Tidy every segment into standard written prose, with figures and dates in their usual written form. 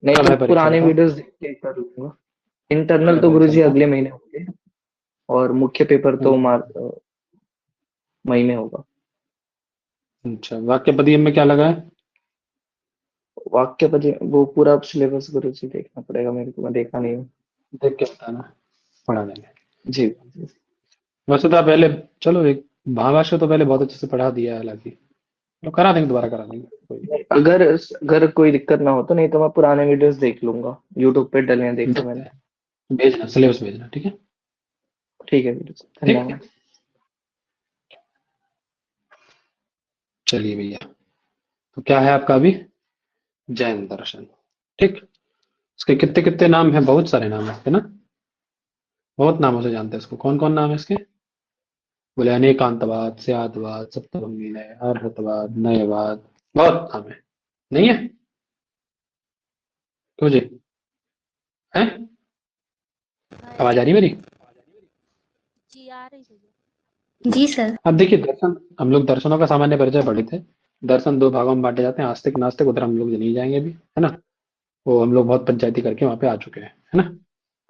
नहीं, कब मैं है परीक्षा पुराने बताओ। वीडियोस देख के कर लूंगा। इंटरनल कब तो है गुरुजी परीक्षा अगले महीने होंगे, और मुख्य पेपर तो बताओ। मई में होगा। अच्छा, वाक्य पदीय में क्या लगा है? वाक्य पदी वो पूरा सिलेबस गुरुजी देखना पड़ेगा मेरे को, मैं देखा नहीं हूँ। देख के बताना, पढ़ा देंगे। जी। वैसे तो आप पहले, चलो एक महाभाष्य तो पहले बहुत अच्छे से पढ़ा दिया है, हालांकि तो करा देंगे, दोबारा करा देंगे कोई। अगर अगर कोई दिक्कत ना हो तो, नहीं तो मैं पुराने वीडियोस देख लूंगा, यूट्यूब पे डले हैं, देखे देखते मैंने। हैं, भेजना सिलेबस भेजना, ठीक है। ठीक है गुरुजी, ठीक, धन्यवाद। चलिए भैया, तो क्या है आपका अभी? जैन दर्शन। ठीक, इसके कितने कितने नाम हैं? बहुत सारे नाम है इसके ना, बहुत नामों से जानते हैं इसको। कौन कौन नाम है इसके? बोले अनेकांतवाद, स्यादवाद, सप्तभंगी नय, अर्हतवाद, नयवाद, बहुत नाम है। नहीं है? क्यों जी? है? आवाज आ रही है मेरी? जी आ रही है जी सर। अब देखिए, दर्शन, हम लोग दर्शनों का सामान्य परिचय पढ़े थे। दर्शन दो भागों में बांटे जाते हैं, आस्तिक नास्तिक, उधर हम लोग नहीं जाएंगे अभी, है ना। वो हम लोग बहुत पंचायती करके वहां पे आ चुके हैं, है ना।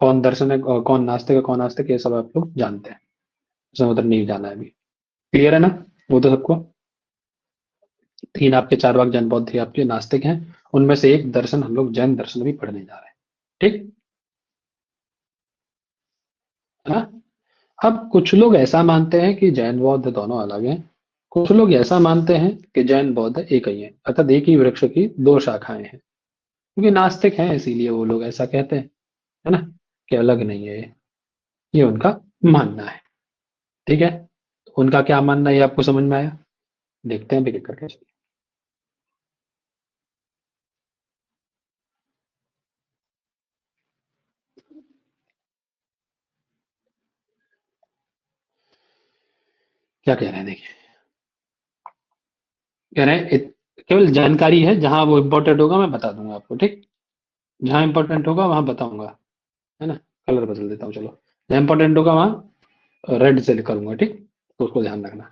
कौन दर्शन है और कौन नास्तिक है, कौन आस्तिक है, ये सब आप लोग जानते हैं, उसमें उधर नहीं जाना है अभी। क्लियर है ना वो तो सबको? तीन आपके चार वाक जैन बौद्ध ही आपके नास्तिक हैं, उनमें से एक दर्शन हम लोग जैन दर्शन भी पढ़ने जा रहे हैं। ठीक है ना। अब कुछ लोग ऐसा मानते हैं कि जैन बौद्ध दोनों अलग हैं, कुछ लोग ऐसा मानते हैं कि जैन बौद्ध एक ही है, अर्थात एक ही वृक्ष की दो शाखाएं हैं। क्योंकि नास्तिक हैं इसीलिए वो लोग ऐसा कहते हैं, है ना, कि अलग नहीं है ये उनका मानना है। ठीक है, उनका क्या मानना है ये आपको समझ में आया? देखते हैं भी करके। क्या कह रहे हैं देखिए, कह रहे हैं केवल जानकारी है, जहां वो इम्पोर्टेंट होगा मैं बता दूंगा आपको। ठीक, जहां इंपॉर्टेंट होगा वहां बताऊंगा, है ना। कलर बदल देता हूँ, चलो। जहां इंपॉर्टेंट होगा वहां रेड से करूंगा, ठीक, तो उसको ध्यान रखना।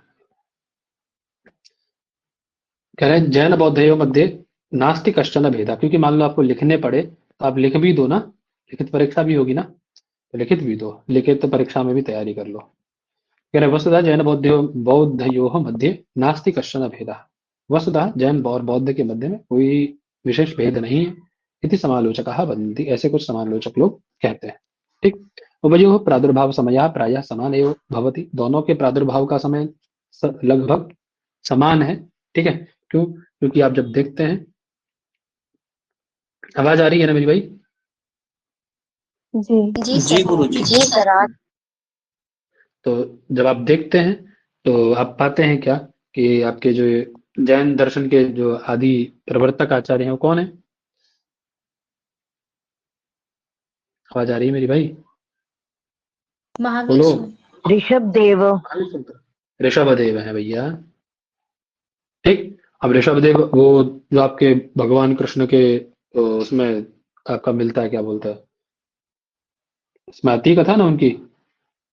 कह रहे हैं जैन बौद्धयो मध्य नास्ति कश्चन भेदा, क्योंकि मान लो आपको लिखने पड़े तो आप लिख भी दो ना, लिखित परीक्षा भी होगी ना, तो लिखित भी दो, लिखित परीक्षा में भी तैयारी कर लो। कह रहे वस्तुतः जैन बौद्धयो मध्य नास्ति कश्चन भेदा, वस्तुतः जैन और बौद्ध के मध्य में कोई विशेष भेद नहीं है, इति समालोचक वदन्ति, ऐसे कुछ समालोचक लोग कहते हैं। ठीक, उभयोः प्रादुर्भाव समय प्रायः समान एव भवति, दोनों के प्रादुर्भाव का समय लगभग समान है। ठीक है, क्यों? क्योंकि आप जब देखते हैं, आवाज आ रही है ना मेरी भाई? जी जी जी सर। गुरु जी। जी सर आ तो जब आप देखते हैं तो आप पाते हैं क्या, कि आपके जो जैन दर्शन के जो आदि प्रवर्तक आचार्य हैं वो कौन है? आवाज आ रही है मेरी भाई? महावीर बोलो। स्वामी। ऋषभ देव। ऋषभ देव है भैया। ठीक, अब ऋषभ देव वो जो आपके भगवान कृष्ण के उसमें आपका मिलता है, क्या बोलता है, इसमें आती है कथा ना उनकी,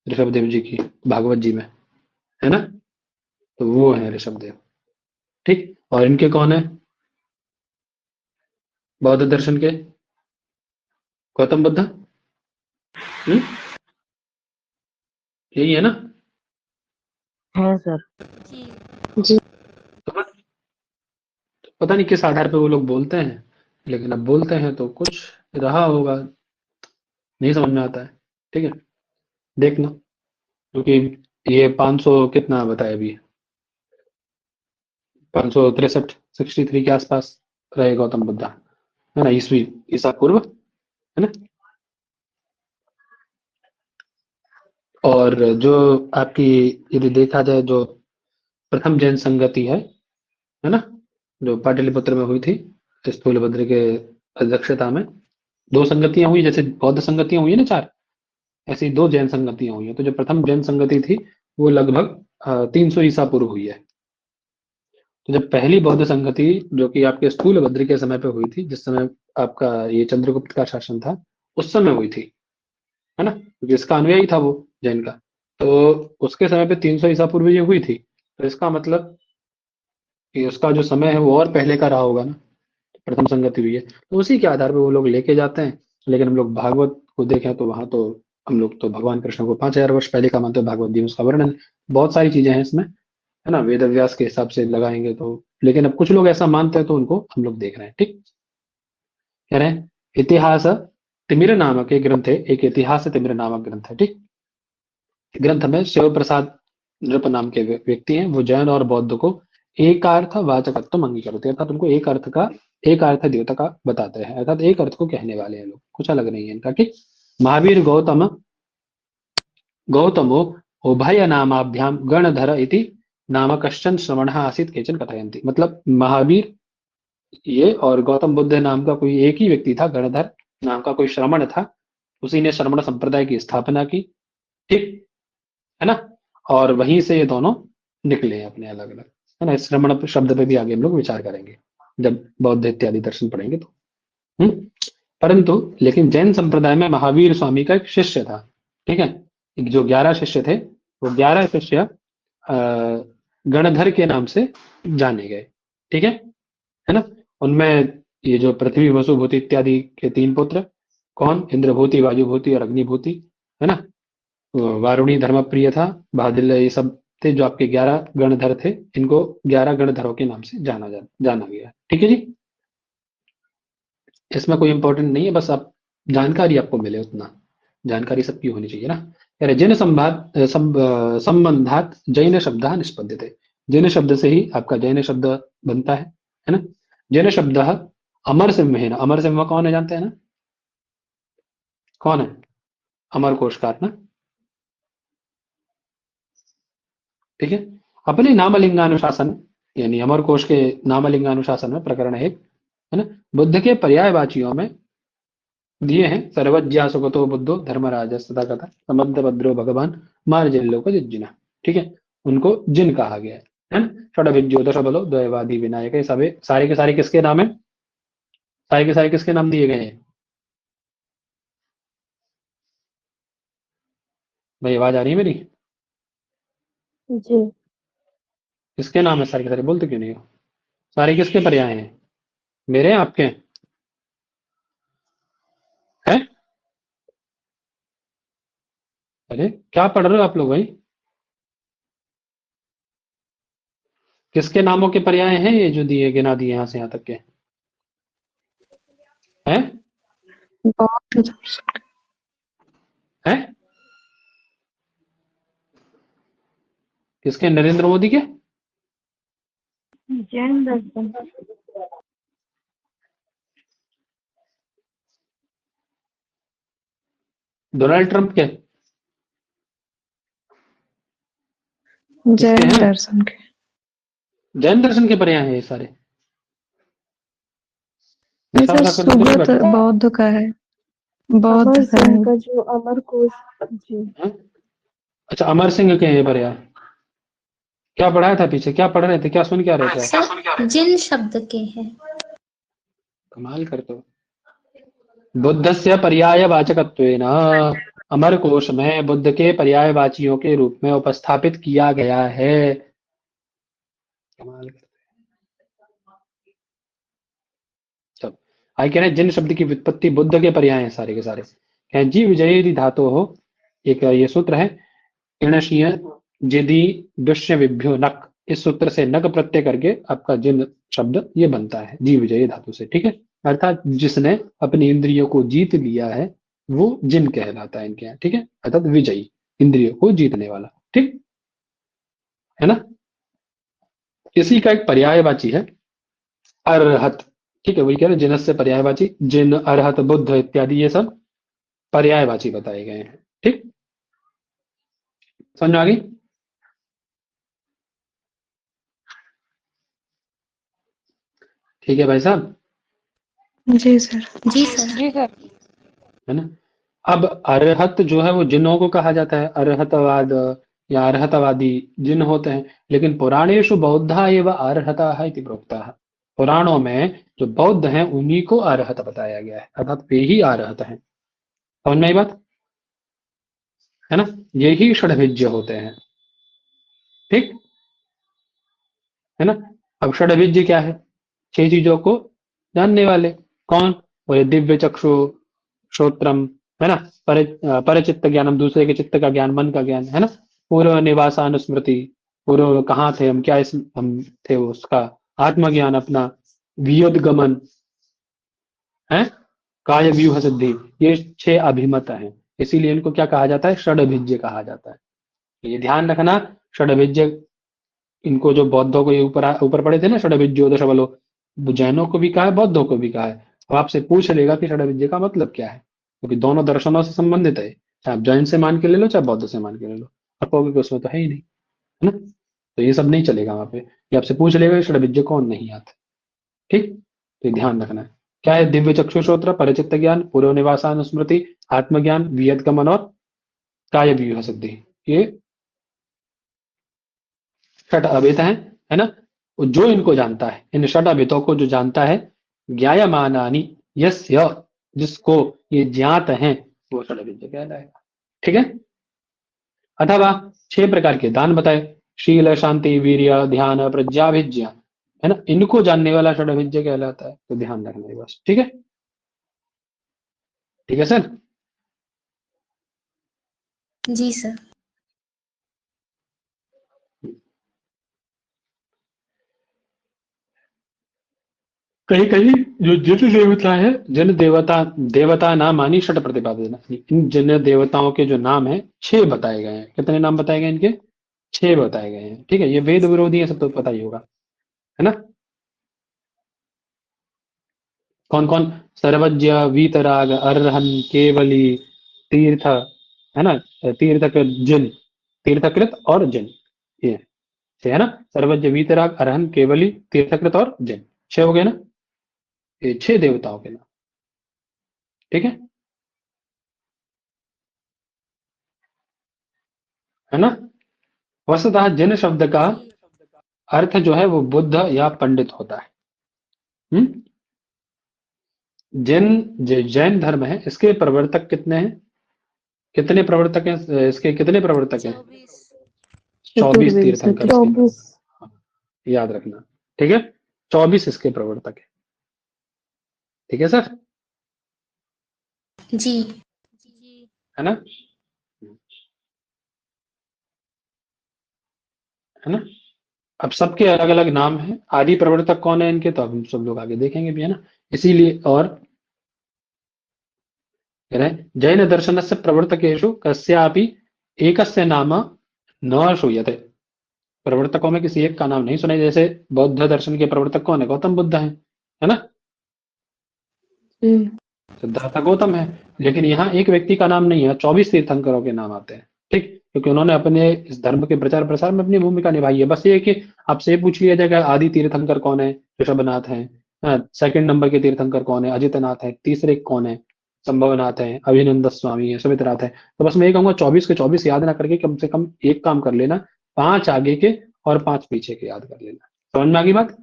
ऋषभ देव जी की, भागवत जी में, है ना। तो वो है ऋषभ देव। ठीक, और इनके कौन है बौद्ध दर्शन के? गौतम बुद्ध। हम्म, यही है ना। है सर। जी जी। तो पता नहीं किस आधार पे वो लोग बोलते हैं, लेकिन अब बोलते हैं तो कुछ रहा होगा, नहीं समझ में आता है। ठीक है, देखना, क्योंकि ये 500 कितना बताया अभी, 563 63 के आसपास रहे गौतम बुद्ध, है ना, ईसवी ईसा पूर्व, है ना। और जो आपकी, यदि देखा जाए, जो प्रथम जैन संगति है ना, जो पाटलिपुत्र में हुई थी स्थूलभद्र के अध्यक्षता में, दो संगतियां हुई, जैसे बौद्ध संगतियां हुई है ना चार, ऐसी दो जैन संगतियां हुई हैं। तो जो प्रथम जैन संगति थी वो लगभग 300 ईसा पूर्व हुई है। तो जब पहली बौद्ध संगति, जो कि आपके स्थूलभद्र के समय पे हुई थी, जिस समय आपका ये चंद्रगुप्त का शासन था, उस समय हुई थी, है ना, क्योंकि इसका अनुयायी था वो जैन का। तो उसके समय पे 300 ईसा पूर्व ये हुई थी, तो इसका मतलब कि उसका जो समय है वो और पहले का रहा होगा ना। प्रथम संगति हुई है, तो उसी के आधार पर वो लोग लेके जाते हैं। लेकिन हम लोग भागवत को देखें तो वहां तो हम लोग तो भगवान कृष्ण को 5000 वर्ष पहले का मानते हैं। भागवत जी में उसका वर्णन, बहुत सारी चीजें हैं इसमें, है ना, वेद व्यास के हिसाब से लगाएंगे तो। लेकिन अब कुछ लोग ऐसा मानते हैं तो उनको हम लोग देख रहे हैं। ठीक, कह रहे हैं इतिहास तिमिर नामक एक ग्रंथ है, एक इतिहास तिमिर नामक ग्रंथ है। ठीक, ग्रंथ में शिव प्रसाद नृप नाम के व्यक्ति हैं, वो जैन और बौद्ध को एकार्थ वाचकत्व अंगीकारते हैं, अर्थात उनको एक अर्थ देवता का बताते हैं, अर्थात एक अर्थ को कहने वाले हैं लोग, कुछ अलग नहीं है इनका। ठीक, महावीर गौतमो उभय नामाभ्याम गणधर इति नाम कश्चन श्रवणः आसीत् केचन कथयन्ति। मतलब महावीर ये और गौतम बुद्ध नाम का कोई एक ही व्यक्ति था, गणधर नाम का कोई श्रमण था, उसी ने श्रमण संप्रदाय की स्थापना की। ठीक है ना, और वहीं से ये दोनों निकले हैं अपने अलग अलग, है ना। इस श्रमण शब्द पे भी आगे हम लोग विचार करेंगे जब बौद्ध इत्यादि दर्शन पढ़ेंगे तो। परंतु लेकिन जैन संप्रदाय में महावीर स्वामी का एक शिष्य था। ठीक है, एक जो 11 शिष्य थे, वो 11 शिष्य गणधर के नाम से जाने गए। ठीक है ना। उनमें ये जो पृथ्वी वसु भूति इत्यादि के 3 पुत्र, कौन, इंद्रभूति वायुभूति और अग्निभूति, है ना। वारुणी धर्मप्रिय था, बादल, ये सब थे जो आपके 11 गणधर थे। इनको 11 गणधरों के नाम से जाना गया। ठीक है जी, इसमें कोई इंपॉर्टेंट नहीं है, बस आप जानकारी आपको मिले, उतना जानकारी सबकी होनी चाहिए ना। कह रहे जिन संबंधात जैन शब्द निष्पद्य थे, जैन शब्द से ही आपका जैन शब्द बनता है ना। जैन शब्द अमर सिंह है ना, अमर सिंह कौन है जानते हैं ना, कौन है, अमर कोशकार ना। ठीक है, अपने नामलिंगानुशासन यानी अमर कोश के नामलिंगानुशासन में प्रकरण है ना, बुद्ध के पर्यायवाचियों में दिए हैं। सर्वज्ञा सुगतो बुद्धो धर्मराज तथा कथा समद्ध भद्रो भगवान मार्जिल्लो को जिज्जिना। ठीक है, उनको जिन कहा गया है ना। षडभिज्यो दश बलो द्वयवादी विनायक, सभी सारे के सारे किसके नाम है, सारे के सारे किसके नाम दिए गए हैं भाई, आवाज आ रही है मेरी, जी। किसके नाम है सारे के सारे, बोलते क्यों नहीं हो, सारे किसके पर्याय हैं, मेरे हैं आपके हैं। अरे क्या पढ़ रहे हो आप लोग भाई, किसके नामों के पर्याय हैं ये जो दिए, गिना दिए यहां से यहां तक के हैं, बौद्ध दर्शन, हैं किसके, नरेंद्र मोदी के, जैन दर्शन, डोनाल्ड ट्रंप के, जैन हैं? दर्शन के। जैन दर्शन के पर्याय हैं ये सारे। नहीं नशा सर, वशा करके तो नहीं सुगत बैठे बौद्ध का है, बौद्ध अमर का सिंह है। का जो अमर कोश जी। हैं? अच्छा, अमर सिंह के हैं ये पर्याय, क्या पढ़ाया था पीछे, क्या पढ़ रहे थे, क्या सुन क्या रहे थे आप? सर जिन शब्द के हैं। कमाल करते हो। बुद्धस्य पर्यायवाचकत्वेन अमर कोश में बुद्ध के पर्यायवाचियों के रूप में उपस्थापित किया गया है। कमाल करते सब। आई कह रहे हैं जिन शब्द की व्युत्पत्ति बुद्ध के पर्याय हैं सारे के सारे। कह रहे जी विजयी धातु हो, एक ये सूत्र है, इणशीय जिदी दुष्य विभ्यो नक, इस सूत्र से नक प्रत्यय करके आपका जिन शब्द ये बनता है जी विजयी धातु से। ठीक है, अर्थात जिसने अपनी इंद्रियों को जीत लिया है वो जिन कहलाता है इनके यहाँ। ठीक है, अर्थात विजयी, इंद्रियों को जीतने वाला। ठीक है ना। इसी का एक पर्यायवाची है अरहत। ठीक है, वही कह रहे जिनस से पर्यायवाची, जिन अरहत बुद्ध इत्यादि ये सब पर्यायवाची बताए गए हैं। ठीक, समझ में आ गई। ठीक है भाई साहब, जी सर। जी सर। जी सर। है ना। अब अरहत जो है वो जिन्हों को कहा जाता है, अरहतवाद या अरहतवादी जिन होते हैं। लेकिन पुराणेषु बौद्धा एवं अरहता है इति प्रोक्ता है, पुराणों में जो बौद्ध हैं उन्हीं को अरहत बताया गया है, अर्थात वे ही अरहत हैं। समझ में आई बात, है ना। यही षड्भिज्य होते हैं। ठीक है ना। अब षड्भिज्य क्या है, 6 चीजों को जानने वाले। कौन? वो ये दिव्य चक्षु, श्रोत्रम, है ना, परिचित्त ज्ञानम, दूसरे के चित्त का ज्ञान, मन का ज्ञान, है ना, पूर्व निवासानुस्मृति, पूर्व कहाँ थे हम, क्या इस हम थे, उसका आत्मज्ञान अपना, वियोद्गमन है, काय व्यूह सिद्धि, ये 6 अभिमत हैं। इसीलिए इनको क्या कहा जाता है? षडभिज्य कहा जाता है। ये ध्यान रखना, षडभिज्य, इनको जो बौद्धों को ये ऊपर ऊपर पड़े थे ना, षडभिज्यो दश बलो, जैनों को भी कहा है, बौद्धों को भी कहा है। अब आपसे पूछ लेगा कि षडभिज्य का मतलब क्या है, क्योंकि दोनों दर्शनों से संबंधित है, चाहे आप जैन से मान के ले लो चाहे बौद्ध से मान के ले लो, आप कहोगे कि उसमें तो है ही नहीं, है ना, तो ये सब नहीं चलेगा वहां पे। ये आपसे पूछ लेगा कि षडभिज्य कौन नहीं आते, ठीक, तो ये ध्यान रखना है। क्या है? दिव्य चक्षुश्रोत्र, परिचित्त ज्ञान, पूर्व निवासानुस्मृति, आत्मज्ञान, वियतगमन और काय व्यूह सिद्धि, ये षट अभेद है ना। जो इनको जानता है, इन षट अभेदों को जो जानता है, ज्ञायमानानि यस्य, जिसको ये ज्ञात हैं, वो षट अभेद कहलाएगा, ठीक है। अथवा 6 प्रकार के दान बताए, शील, शांति, वीर्य, ध्यान, प्रज्ञाभिज्ञा, है ना, इनको जानने वाला षड अभिज्ञ कहलाता है, तो ध्यान रखना है बस, ठीक है, ठीक है सर। जी सर। कहीं कहीं जो जिन देवता है, जिन देवता देवता नाम मानी षट प्रतिपादन, इन जिन देवताओं के जो नाम है 6 बताए गए हैं। कितने नाम बताए गए इनके? 6 बताए गए हैं, ठीक है। ये वेद विरोधी है, सब तो पता ही होगा, है ना। कौन कौन? सर्वज्ञ, वीतराग, अरहन, केवली, तीर्थ, है ना, तीर्थकृत, जिन, तीर्थकृत और जिन, ये 6 है ना। सर्वज्ञ, वीतराग, अरहन, केवली, तीर्थकृत और जिन, 6 हो गए ना, ये 6 देवताओं के नाम, ठीक है ना। वस्तुतः जिन शब्द का जी अर्थ जो है वो बुद्ध या पंडित होता है। हम्म जैन, जैन धर्म है, इसके प्रवर्तक कितने हैं? कितने प्रवर्तक हैं इसके? कितने प्रवर्तक हैं? 24 24 चतुर्वेद तीर्थंकर इसके, 24। हाँ, याद रखना, ठीक है, 24 इसके प्रवर्तक है, ठीक है सर, जी। जी है ना, है ना। अब सबके अलग अलग नाम हैं, आदि प्रवर्तक कौन है इनके, तो अब हम सब लोग आगे देखेंगे भी, है ना। इसीलिए, और कह रहे हैं, जैन दर्शन से प्रवर्तकेशु कस्यापि एकस्य नाम न श्रूयते, प्रवर्तकों में किसी एक का नाम नहीं सुना। जैसे बौद्ध दर्शन के प्रवर्तक कौन है? गौतम बुद्ध है ना, जी सिद्धार्थ गौतम है। लेकिन यहाँ एक व्यक्ति का नाम नहीं है, 24 तीर्थंकरों के नाम आते हैं, ठीक, क्योंकि उन्होंने अपने इस धर्म के प्रचार प्रसार में अपनी भूमिका निभाई है। बस ये है कि आपसे ये पूछ लिया जाएगा आदि तीर्थंकर कौन है, ऋषभनाथ है, सेकंड नंबर के तीर्थंकर कौन है, अजितनाथ है, तीसरे कौन है, संभवनाथ है, अभिनंद स्वामी है, सुमितनाथ है। तो बस मैं ये कहूंगा 24 के 24 याद ना करके कम से कम एक काम कर लेना, 5 आगे के और 5 पीछे के याद कर लेना। समझ में आ गई बात?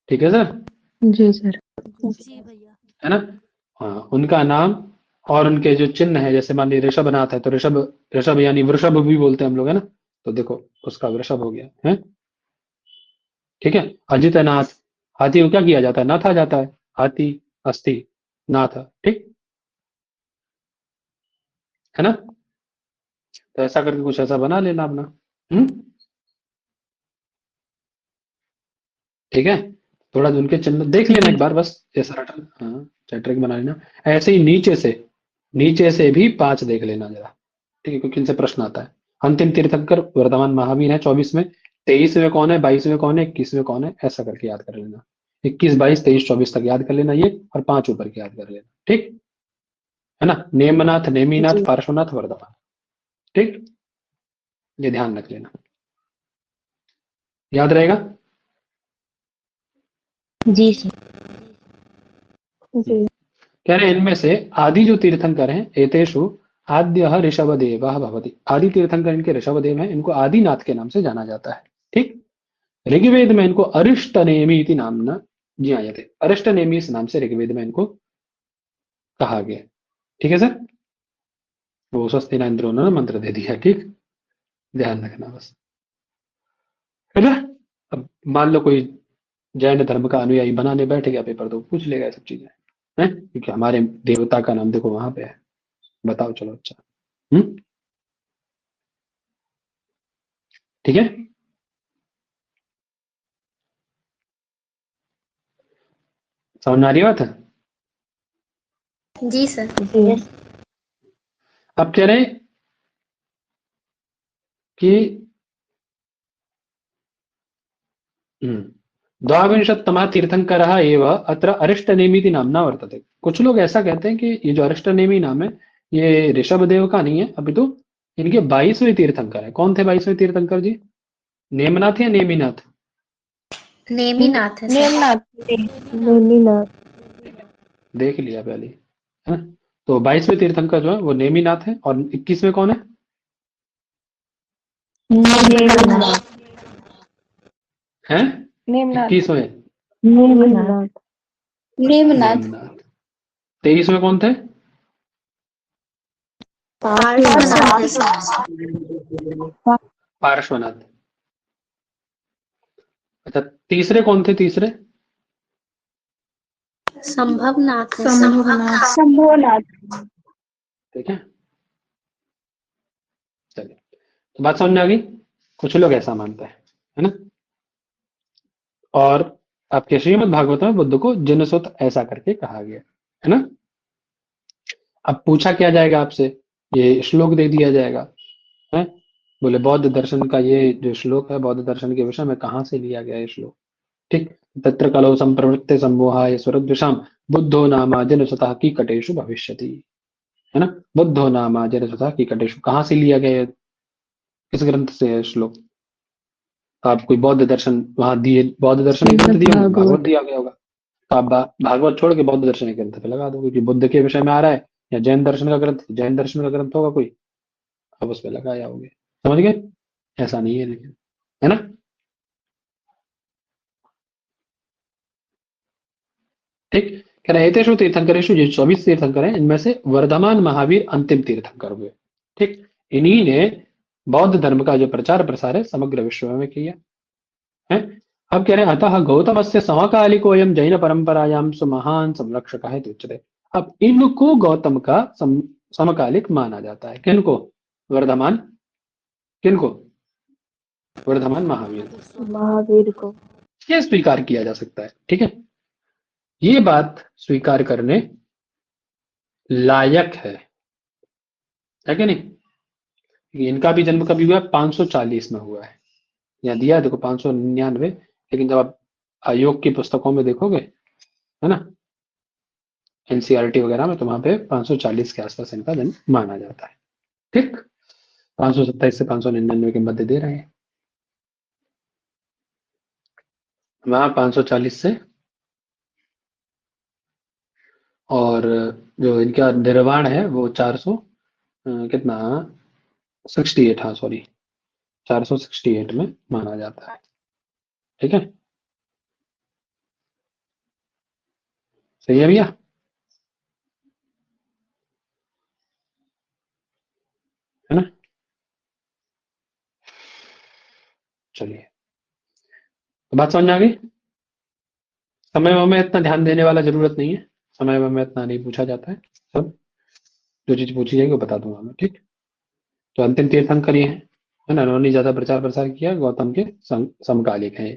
ठीक है सर, जी सर। जी भैया है ना। हाँ, उनका नाम और उनके जो चिन्ह है, जैसे मान लीजिए ऋषभनाथ है, तो ऋषभ, ऋषभ यानी वृषभ भी बोलते हैं हम लोग, है ना, तो देखो उसका वृषभ हो गया है, ठीक है। अजितनाथ, हाथी को क्या किया जाता है? नाथा जाता है, हाथी, अस्थि, नाथ, ठीक है ना। तो ऐसा करके कुछ ऐसा बना लेना अपना, हम्म ठीक है। थोड़ा उनके चिन्ह देख लेना एक बार, बस जैसा रटन, हाँ, चैट्रिक बना लेना। ऐसे ही नीचे से भी 5 देख लेना जरा, ठीक है, क्योंकि इनसे प्रश्न आता है। अंतिम तीर्थंकर वर्तमान महावीर है 24 में, 23वें कौन है, 22वें कौन है, 21वें कौन है, ऐसा करके याद कर लेना। 21, 22, 23, 24 तक याद कर लेना ये, और 5 ऊपर के याद कर लेना, ठीक है ना। नेमनाथ, नेमीनाथ, जी पार्श्वनाथ, वर्धमान, ठीक, ये ध्यान रख लेना, याद रहेगा। जी जी सर। जी कह रहे हैं इनमें से आदि जो तीर्थंकर हैं, एतेषु आद्य ऋषभदेव भवति, आदि तीर्थंकर इनके ऋषभदेव हैं, इनको आदिनाथ के नाम से जाना जाता है, ठीक। ऋग्वेद में इनको अरिष्टनेमि इति नामना ज्ञायते, अरिष्टनेमि इस नाम से ऋग्वेद में इनको कहा गया, ठीक है सर। वो स्वस्ति न इंद्रो ने मंत्र दे दिया, ठीक, ध्यान रखना बस, है ना। अब मान लो कोई जैन धर्म का अनुयायी बनाने बैठ गया पेपर तो पूछ लेगा ये सब चीजें हैं, क्योंकि हमारे देवता का नाम देखो वहां पे है। बताओ चलो अच्छा। ठीक है, समझ में आ रही बात है? जी सर। जी अब कह रहे हैं कि द्वाविंशत्तमः तीर्थंकरः एव अत्र अरिष्टनेमीति नाम्ना वर्तते। कुछ लोग ऐसा कहते हैं कि ये जो अरिष्टनेमी नाम है ये ऋषभदेव का नहीं है, अपितु इनके 22वें तीर्थंकर है। कौन थे 22वें तीर्थंकर जी? नेमनाथ या नेमीनाथ? नेमीनाथ है सर। नेमनाथ। नेमिनाथ देख लिया पहले, है ना? तो 22वें तीर्थंकर जो है वो नेमीनाथ है, और 21वें कौन है? नेमनाथ। हैं? नेमनाथ। 21वें नेमिनाथ नेमनाथ। नेमनाथ। 23वें कौन थे? पार्श्वनाथ है सर। पार्श्वनाथ। अच्छा, तीसरे कौन थे तीसरे? संभवनाथ है सर। संभवनाथ। शंभुनाथ ठीक है, चलिए तो बात समझ में आ गई। कुछ लोग ऐसा मानते हैं, है ना? और आपके श्रीमद् भागवत में बुद्ध को जिनसुत ऐसा करके कहा गया है ना। अब पूछा क्या जाएगा आपसे, ये श्लोक दे दिया जाएगा है, बोले बौद्ध दर्शन का ये जो श्लोक है बौद्ध दर्शन के विषय में कहाँ से लिया गया है श्लोक। ठीक, तत्र कलो संप्रवृत्ते सम्मोहाय स्वरद्विषाम बुद्धो नामा जनसुतः कीकटेषु भविष्यति, है ना। बुद्धो नामा जनसुतः कीकटेषु, कहाँ से लिया गया है, किस ग्रंथ से है श्लोक? तो आप कोई बौद्ध दर्शन वहां दिए, बौद्ध दर्शन के ग्रंथ दिए होंगे, भागवत दिया गया होगा, तो आप भागवत छोड़ के बौद्ध दर्शन के ग्रंथ पे लगा दो, क्योंकि बुद्ध के विषय में आ रहा है। या जैन दर्शन का ग्रंथ, जैन दर्शन का ग्रंथ होगा कोई, आप उस पर लगा जाओगे। समझ गए? ऐसा नहीं है लेकिन, है ना। ठीक, कह रहे हेतेषु तीर्थंकरेषु, जो 24 तीर्थंकर हैं इनमें से वर्धमान महावीर अंतिम तीर्थंकर हुए। ठीक, इन्हीं ने बौद्ध धर्म का जो प्रचार प्रसार है समग्र विश्व में किया है। अब कह रहे हैं अतः गौतम से समकालिकोयम जैन परंपरायाम सुमहान संरक्षक है उच्चते। अब इनको गौतम का समकालिक माना जाता है। किनको? वर्धमान, किनको? वर्धमान महावीर को। महावीर को यह स्वीकार किया जा सकता है। ठीक है, ये बात स्वीकार करने लायक है कि नहीं। इनका भी जन्म कभी हुआ है? 540 में हुआ है, यहाँ दिया है देखो 599, लेकिन जब आप आयोग की पुस्तकों में देखोगे, है ना, एनसीईआरटी वगैरह में, तो वहां पे 540 के आसपास इनका जन्म माना जाता है। ठीक, 527 से 599 के मध्य दे रहे हैं, वहां 540 से, और जो इनका निर्वाण है वो 400 कितना 68, हाँ सॉरी 468 में माना जाता है। ठीक है, सही है भैया। है ना, चलिए तो बात समझ में आ गई। समय में इतना ध्यान देने वाला जरूरत नहीं है, समय में इतना नहीं पूछा जाता है, सब जो चीज पूछी जाएगी वो बता दूंगा मैं। ठीक, तो अंतिम तीर्थंकर ये है ना, उन्होंने ज्यादा प्रचार प्रसार किया, गौतम के समकालिक है।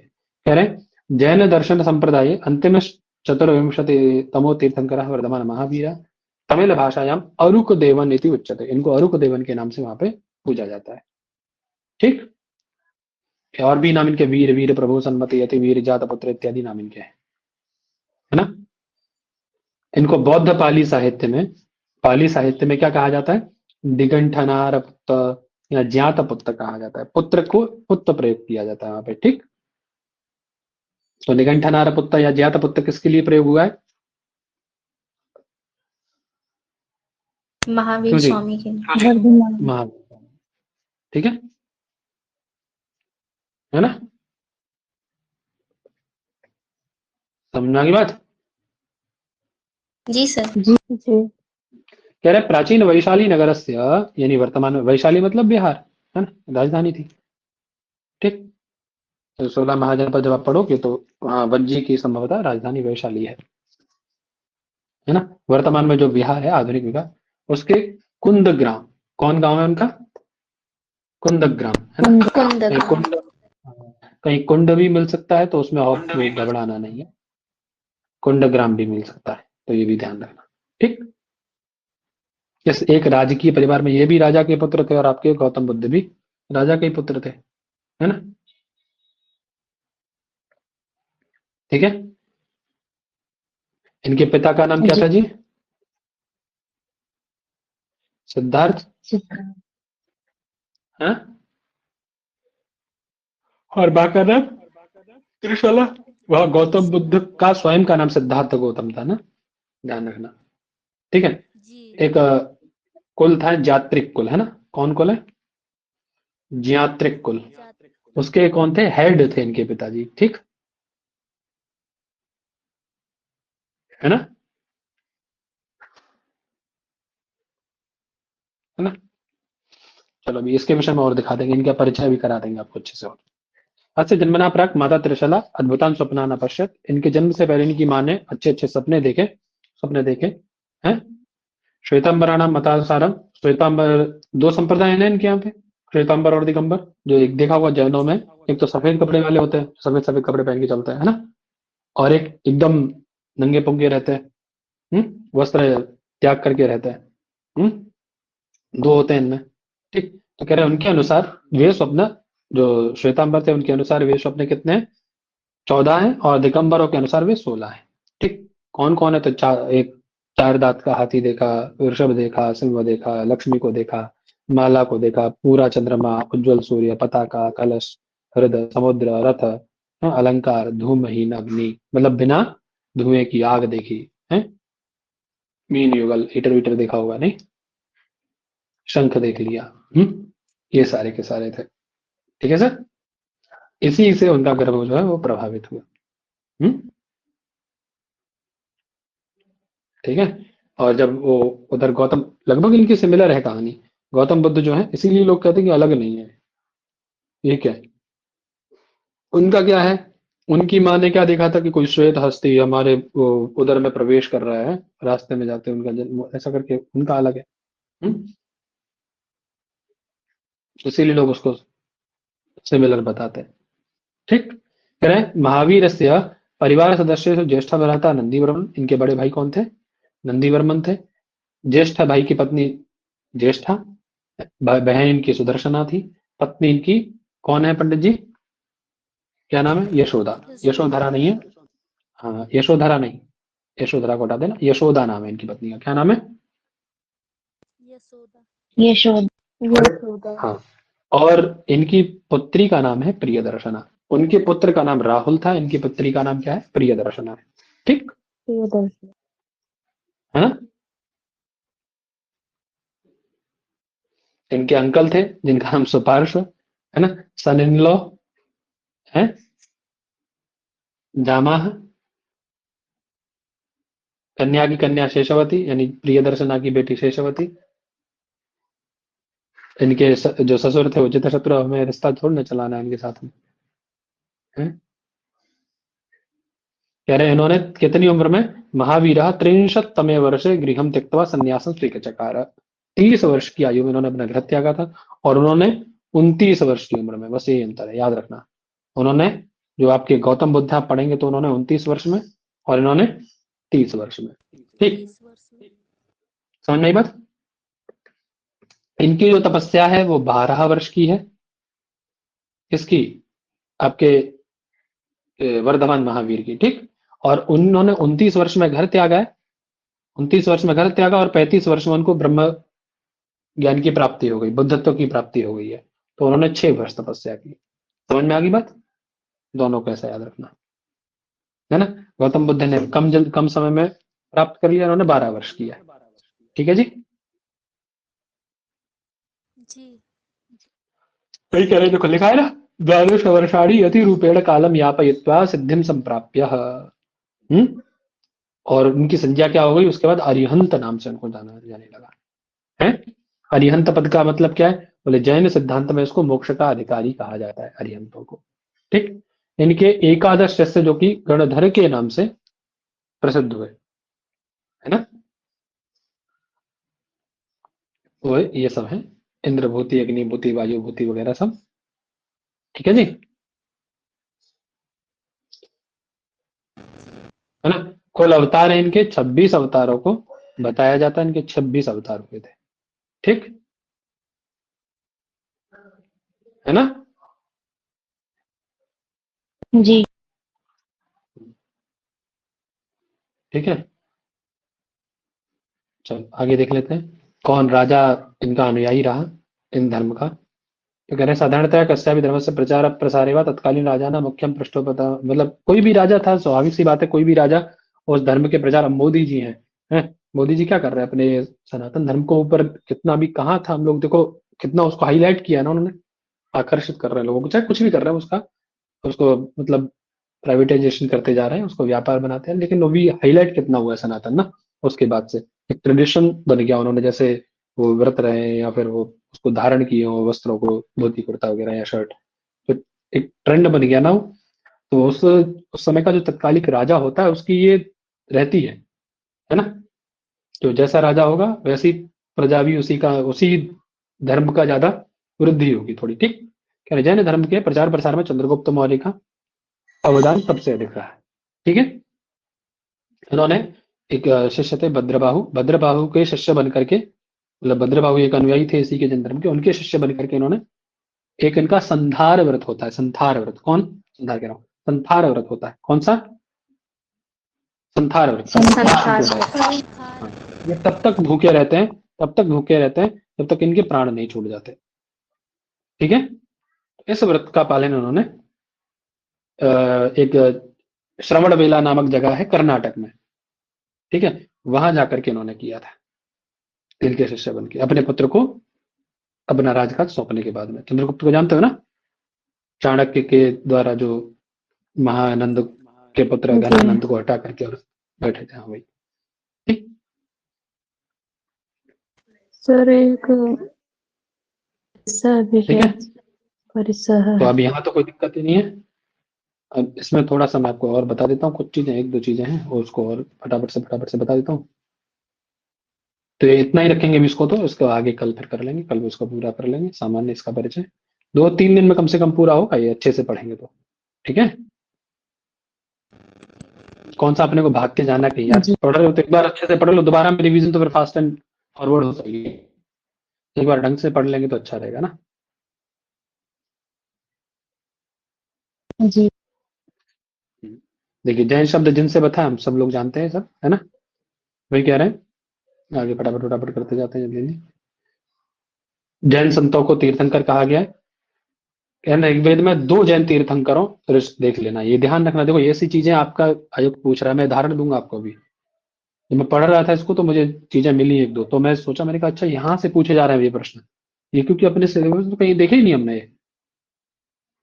कह रहे हैं, जैन दर्शन संप्रदाय अंतिम चतुर्विंशति तमो तीर्थंकर वर्धमान महावीर तमिल भाषायाम अरुक देवन इति उच्यते। इनको अरुक देवन के नाम से वहां पे पूजा जाता है। ठीक, और भी नाम इनके वीर, वीर प्रभु, सन्मति, यति वीर, जात पुत्र इत्यादि नाम इनके हैं, है ना। इनको बौद्ध पाली साहित्य में क्या कहा जाता है? दिगंठनार पुत्र या ज्ञात पुत्र कहा जाता है। पुत्र को पुत्र प्रयोग किया जाता है वहां पे। ठीक, तो निगंठनार पुत्र या ज्ञात पुत्र किसके लिए प्रयोग हुआ है? महावीर क्यों जी? स्वामी के। वर्धमान महावीर। ठीक है ना, समझ में आ गई बात। जी सर। जी जी कह रहे प्राचीन वैशाली नगरस्य, यानी वर्तमान में वैशाली मतलब बिहार, है ना, राजधानी थी। ठीक, 16 महाजनपद जब आप पढ़ोगे तो वज्जी की संभवतः राजधानी वैशाली है ना। वर्तमान में जो बिहार है, आधुनिक बिहार, उसके कुंदग्राम, कौन गांव है उनका? कुंदग्राम, है ना। कहीं कुंड, कहीं कुंड भी मिल सकता है, तो उसमें और घबराना नहीं है, कुंडग्राम भी मिल सकता है, तो ये भी ध्यान रखना। ठीक, इस एक राजकीय परिवार में ये भी राजा के पुत्र थे और आपके गौतम बुद्ध भी राजा के ही पुत्र थे, है ना। ठीक है, इनके पिता का नाम क्या था जी? सिद्धार्थ, है, और मां का नाम त्रिशला। वह गौतम बुद्ध का स्वयं का नाम सिद्धार्थ गौतम था ना, ध्यान रखना। ठीक है, जी एक कुल था जात्रिक कुल, है ना। कौन कुल है? ज्यात्रिक कुल। उसके कौन थे? हेड थे इनके पिताजी, ठीक है ना, है ना। चलो अभी इसके विषय में और दिखा देंगे, इनका परिचय भी करा देंगे आपको अच्छे से। और अस्य जन्मना प्राक माता त्रिशला अद्भुतान स्वप्नान अपश्यत। इनके जन्म से पहले इनकी माँ ने अच्छे अच्छे सपने देखे हैं। श्वेतांबराणाम मतानुसारम, श्वेतांबर, दो संप्रदाय हैं ना इनके यहाँ पे, श्वेतांबर और दिगंबर। जो एक देखा हुआ जैनों में, एक तो सफेद कपड़े वाले होते हैं, सफेद सफेद कपड़े पहन के चलते हैं, है ना, और एक एकदम नंगे पुंगे रहते हैं, वस्त्र त्याग करके रहते हैं, दो होते हैं इनमें। ठीक, तो कह रहे हैं उनके अनुसार वे स्वप्न, जो श्वेतांबर थे उनके अनुसार वे स्वप्न कितने हैं? 14 हैं, और दिगंबरों के अनुसार वे 16 हैं। ठीक, कौन कौन है? तो एक चार दांत का हाथी देखा, वृषभ देखा, सिंह देखा, लक्ष्मी को देखा, माला को देखा, पूरा चंद्रमा, उज्जवल सूर्य, पताका, कलश, हृदय, समुद्र, रथ, अलंकार, धूमहीन अग्नि, मतलब बिना धुएं की आग देखी है, मीन युगल, हीटर वीटर देखा होगा नहीं, शंख देख लिया, ये सारे के सारे थे। ठीक है सर, इसी से उनका गर्भ जो है वो प्रभावित हुआ। ठीक है, और जब वो उधर गौतम, लगभग इनकी सिमिलर है कहानी। गौतम बुद्ध जो है, इसीलिए लोग कहते हैं कि अलग नहीं है। ये क्या है उनका, क्या है, उनकी माँ ने क्या देखा था कि कोई श्वेत हस्ती हमारे वो उधर में प्रवेश कर रहा है, रास्ते में जाते उनका जन्म, ऐसा करके उनका अलग है। इसीलिए लोग उसको सिमिलर बताते हैं। ठीक, कह रहे हैं महावीर से परिवार सदस्य से ज्येष्ठ भ्राता नंदीवर्मन। इनके बड़े भाई कौन थे? नंदीवर्मन थे। ज्येष्ठ भाई की पत्नी ज्येष्ठा, बहन इनकी सुदर्शना थी। पत्नी इनकी कौन है पंडित जी? क्या नाम है? यशोदा। यशोधरा नहीं है, हाँ यशोधरा नहीं, यशोधरा को हटा देना, यशोदा नाम है इनकी पत्नी का। क्या नाम है? यशोदा। हाँ, और इनकी पुत्री का नाम है प्रियदर्शना। उनके पुत्र का नाम राहुल था, इनकी पुत्री का नाम क्या है? प्रियदर्शना है। ठीक है ना। इनके अंकल थे जिनका नाम सुपार्श्व है ना, सन इन लॉ है जामाह, कन्या की कन्या शेषवती, यानी प्रियदर्शना की बेटी शेषवती। इनके जो ससुर थे वो चित्रशत्रु, हमें रिश्ता छोड़ने चलाना है इनके साथ में, है? कह रहे हैं इन्होंने कितनी उम्र में? महावीर 63 वर्षे गृहम त्यक्त्वा संन्यासं स्वीकृतचकार। 30 वर्ष की आयु में इन्होंने अपना घर त्यागा था, और उन्होंने 29 वर्ष की उम्र में, बस ये अंतर है, याद रखना। उन्होंने, जो आपके गौतम बुद्ध आप पढ़ेंगे तो उन्होंने 29 वर्ष में, और इन्होंने 30 वर्ष में। ठीक, 30 वर्ष में। समझ में आई बात? इनकी जो तपस्या है वो 12 वर्ष की है। किसकी? आपके वर्धमान महावीर की। ठीक, और उन्होंने 29 वर्ष में घर त्यागा है, 29 वर्ष में घर त्यागा, और 35 वर्ष में उनको ब्रह्म ज्ञान की प्राप्ति हो गई, बुद्धत्व की प्राप्ति हो गई है। तो उन्होंने 6 वर्ष तपस्या की। समझ में आ गई बात? दोनों को ऐसा याद रखना है ना। गौतम बुद्ध ने कम समय में प्राप्त कर लिया, उन्होंने 12 वर्ष किया। ठीक है जी, जी वही कह रहे, देखो लिखा है ना, द्वादश वर्षाणि यति रूपेण कालम यापयित्वा सिद्धिम संप्राप्य। और उनकी संज्ञा क्या हो गई? उसके बाद अरिहंत नाम से उनको जाने लगा है। अरिहंत पद का मतलब क्या है? बोले जैन सिद्धांत में इसको मोक्ष का अधिकारी कहा जाता है, अरिहंतों को। ठीक, इनके एकादश शिष्य जो कि गणधर के नाम से प्रसिद्ध हुए, है ना। वो ये सब है, इंद्रभूति, अग्निभूति, वायुभूति वगैरह सब, ठीक है जी, है ना। कुल अवतार है इनके 26 अवतारों को बताया जाता है, इनके 26 अवतार हुए थे, ठीक है ना। जी। ठीक है, चलो आगे देख लेते हैं कौन राजा इनका अनुयायी रहा इन धर्म का। तो कह रहे हैं साधारणतः कस्यापि धर्म से प्रचार प्रसारे व तत्कालीन राजा ना मुख्यम पृष्ठोपता, मतलब कोई भी राजा था, स्वाभाविक सी बात है, कोई भी राजा उस धर्म के प्रचार। अब मोदी जी हैं, मोदी जी क्या कर रहे हैं अपने सनातन धर्म को ऊपर, कितना भी कहा था हम लोग, देखो कितना उसको हाईलाइट किया ना उन्होंने, आकर्षित कर रहे हैं लोगों को, चाहे कुछ भी कर रहे हैं उसका, उसको मतलब प्राइवेटाइजेशन करते जा रहे हैं, उसको व्यापार बनाते हैं, लेकिन वो भी हाईलाइट कितना हुआ है सनातन ना, उसके बाद से एक ट्रेडिशन बन गया उन्होंने, जैसे वो व्रत रहे या फिर वो उसको धारण किए हो वस्त्रों को, धोती कुर्ता वगैरह या शर्ट, तो एक ट्रेंड बन गया ना वो। तो उस समय का जो तत्कालिक राजा होता है उसकी ये रहती है ना, तो जैसा राजा होगा वैसी प्रजा भी उसी धर्म का ज्यादा वृद्धि होगी थोड़ी, ठीक। कह रहे जैन धर्म के प्रचार प्रसार में चंद्रगुप्त मौर्य का अवदान सबसे अधिक रहा है, ठीक है। इन्होंने एक शिष्य थे भद्रबाहु, भद्रबाहु के शिष्य बन करके, मतलब भद्रबाहु एक अनुयायी थे इसी के जैन धर्म के, उनके शिष्य बन करके इन्होंने एक इनका संधार व्रत होता है, संधार व्रत, कौन संधार कह रहा हूँ, संधार व्रत होता है, कौन सा संधार व्रत, संसार। हाँ, ये तब तक भूखे रहते हैं, तब तक भूखे रहते हैं जब तक इनके प्राण नहीं छूट जाते, ठीक है। इस व्रत का पालन उन्होंने एक श्रवणबेला नामक जगह है कर्नाटक में, ठीक है, वहां जाकर के इन्होंने किया था, इनके शिष्य बन के अपने पुत्र को अपना राजकाज सौंपने के बाद में। चंद्रगुप्त को जानते हो ना, चाणक्य के द्वारा जो महानंद के पुत्र घनानंद को हटा करके और बैठे थे, हाँ वही, ठीक। सर एक ऐसा भी ठीक है है, परिसर तो है। अब यहाँ तो कोई दिक्कत ही नहीं है। अब इसमें थोड़ा सा मैं आपको और बता देता हूँ, कुछ चीजें, एक दो चीजें हैं और उसको और फटाफट से बता देता हूँ। तो ये इतना ही रखेंगे अभी इसको, तो इसको आगे कल फिर कर लेंगे, कल भी इसको पूरा कर लेंगे, सामान्य इसका परिचय 2-3 दिन में कम से कम पूरा होगा ये, अच्छे से पढ़ेंगे तो, ठीक है। कौन सा अपने को भाग के जाना कहीं यार, जी। पढ़ रहे हो तो एक बार अच्छे से पढ़ लो, दोबारा में रिवीजन तो फिर फास्ट एंड फॉरवर्ड हो जाएगी, एक बार ढंग से पढ़ लेंगे तो अच्छा रहेगा ना। जी। देखिए जैन शब्द जिनसे बताया हम सब लोग जानते हैं सब, है ना, वही कह रहे हैं, आगे फटाफट फटाफट करते जाते हैं जल्दी जल्दी। जैन संतों को तीर्थंकर कहा गया है, कहना ऋग्वेद में 2 जैन तीर्थंकरों, देख लेना, ये ध्यान रखना, देखो ये ऐसी चीजें आपका आयोग पूछ रहा है, मैं उदाहरण दूंगा आपको अभी। जब मैं पढ़ रहा था इसको तो मुझे चीजें मिली एक दो, तो मैं सोचा, मैंने कहा अच्छा यहाँ से पूछे जा रहे हैं ये प्रश्न, ये क्योंकि अपने सिलेबस में कहीं देखे ही नहीं हमने ये,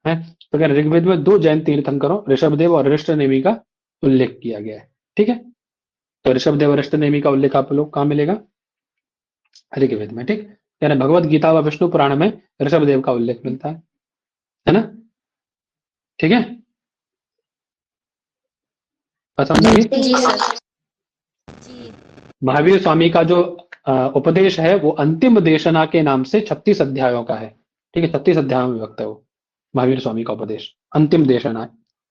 है। तो क्या ऋग्वेद में 2 जैन तीर्थंकरों ऋषभदेव और अरिष्टनेमि का उल्लेख किया गया है, ठीक है। तो ऋषभदेव और अरिष्टनेमि का उल्लेख आप लोग कहाँ मिलेगा, ऋग्वेद में, ठीक। यानी भगवत गीता व विष्णु पुराण में ऋषभदेव का उल्लेख मिलता है ना, ठीक है। बात समझ में आई? जी सर। जी। महावीर स्वामी का जो उपदेश है वो अंतिम देशना के नाम से 36 अध्यायों का है, ठीक है, 36 अध्यायों में विभक्त है वो महावीर स्वामी का उपदेश, अंतिम देशना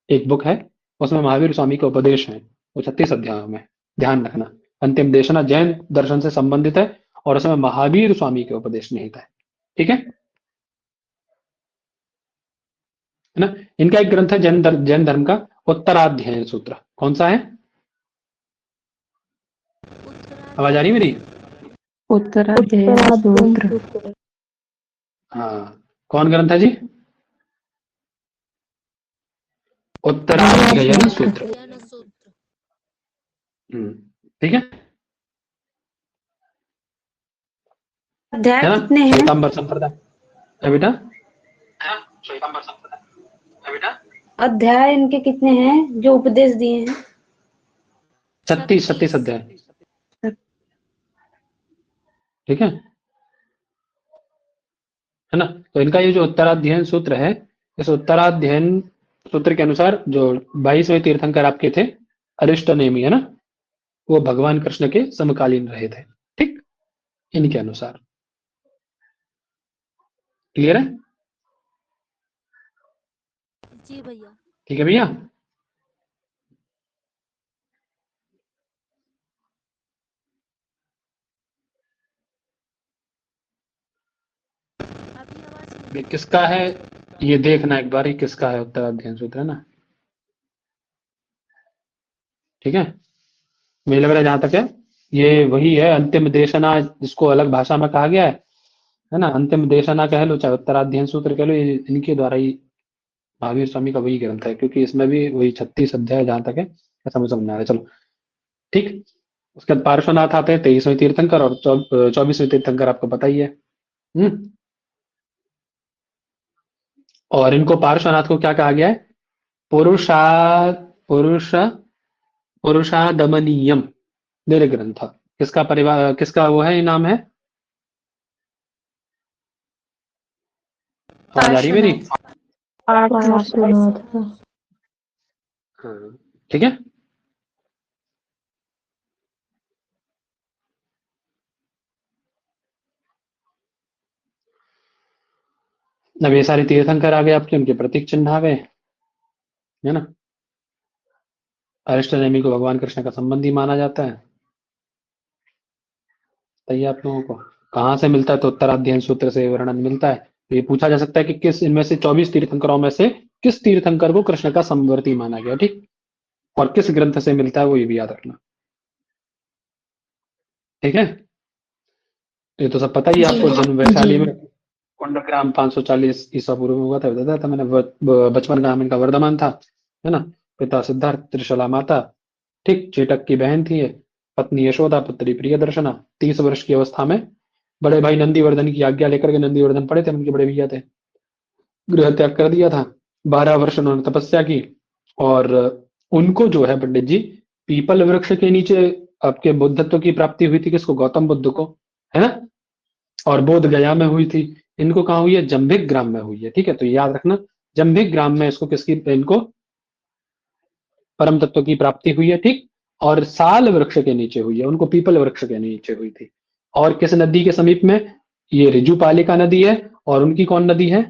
एक बुक है, उसमें महावीर स्वामी के उपदेश हैं, वो 36 अध्यायों में, ध्यान रखना। अंतिम देशना जैन दर्शन से संबंधित है और उसमें महावीर स्वामी के उपदेश निहित है, ठीक है ना। इनका एक ग्रंथ है जैन धर्म का उत्तराध्ययन सूत्र, कौन सा है, आवाज आ रही है मेरी, उत्तराध्ययन सूत्र। हाँ कौन ग्रंथ है जी, उत्तराध्ययन सूत्र, अध्ययन सूत्र। ठीक है अध्याय है ना। कितने हैं? श्वेतांबर संप्रदाय है बेटा, श्वेतांबर संप्रदाय है बेटा, अध्याय इनके कितने हैं जो उपदेश दिए हैं? 36 अध्याय, ठीक है ना। तो इनका ये जो उत्तराध्ययन सूत्र है, इस उत्तराध्ययन सूत्र के अनुसार जो 22वें तीर्थंकर आपके थे अरिष्टनेमी, है ना, वो भगवान कृष्ण के समकालीन रहे थे। ठीक, इनके अनुसार। क्लियर है? जी भैया। ठीक है भैया। अभी आवाज नहीं ये किसका है ये देखना एक बार, ही किसका है उत्तराध्ययन सूत्र, है ना। ठीक है, मुझे लग रहा है जहां तक है ये वही है, अंतिम देशना जिसको अलग भाषा में कहा गया है ना, अंतिम देशना कह लो चाहे उत्तराध्ययन सूत्र कह लो, ये इनके द्वारा ही महावीर स्वामी का वही ग्रंथ है, क्योंकि इसमें भी वही 36 अध्याय जहां तक है ऐसा मुझे समझ में आ रहा है। चलो ठीक, उसके बाद पार्श्वनाथ आते हैं 23वें तीर्थंकर, और 24वें तीर्थंकर आपको पता ही है। और इनको पार्श्वनाथ को क्या कहा गया है? पुरुषा पुरुष पुरुषादमनीयम निर्ग्रंथ। किसका परिवार, किसका वो है, नाम है? आवाज आ रही है मेरी? पार्श्वनाथ। हाँ, ठीक है। अब ये सारे तीर्थंकर आ गए आपके, उनके प्रतीक चिन्ह आ गए, है ना। अरिष्टनेमी को भगवान कृष्ण का संबंधी माना जाता है। बताइए आप लोगों को कहाँ से मिलता है? तो उत्तराध्ययन सूत्र से वर्णन मिलता है। तो ये पूछा जा सकता है कि किस इनमें से 24 तीर्थंकरों में से किस तीर्थंकर को कृष्ण का समवर्ती माना गया, ठीक, और किस ग्रंथ से मिलता है वो ये भी याद रखना। ठीक है, ये तो सब पता ही है आपको। जन्म वैशाली में, कुंडग्राम 540 ईसा पूर्व में हुआ था, बताया था मैंने। बचपन का नाम इनका वर्धमान था, है ना। पिता सिद्धार्थ, त्रिशला माता, ठीक, चेटक की बहन थी ये, पत्नी यशोदा, पुत्री प्रियदर्शना। 30 वर्ष की अवस्था में बड़े भाई नंदीवर्धन की आज्ञा लेकर के, नंदीवर्धन पड़े थे उनके बड़े भैया थे, गृह त्याग कर दिया था। 12 वर्ष उन्होंने तपस्या की, और उनको जो है पंडित जी, पीपल वृक्ष के नीचे आपके बुद्धत्व की प्राप्ति हुई थी। किसको? गौतम बुद्ध को, है ना। और बोध गया में हुई थी। इनको कहाँ हुई है? जंभिक ग्राम में हुई है। ठीक है, तो याद रखना, जंभिक ग्राम में इसको किसकी, इनको परम तत्व की प्राप्ति हुई है। ठीक, और साल वृक्ष के नीचे हुई है, उनको पीपल वृक्ष के नीचे हुई थी। और किस नदी के समीप में? ये ऋजुपालिका नदी है। और उनकी कौन नदी है?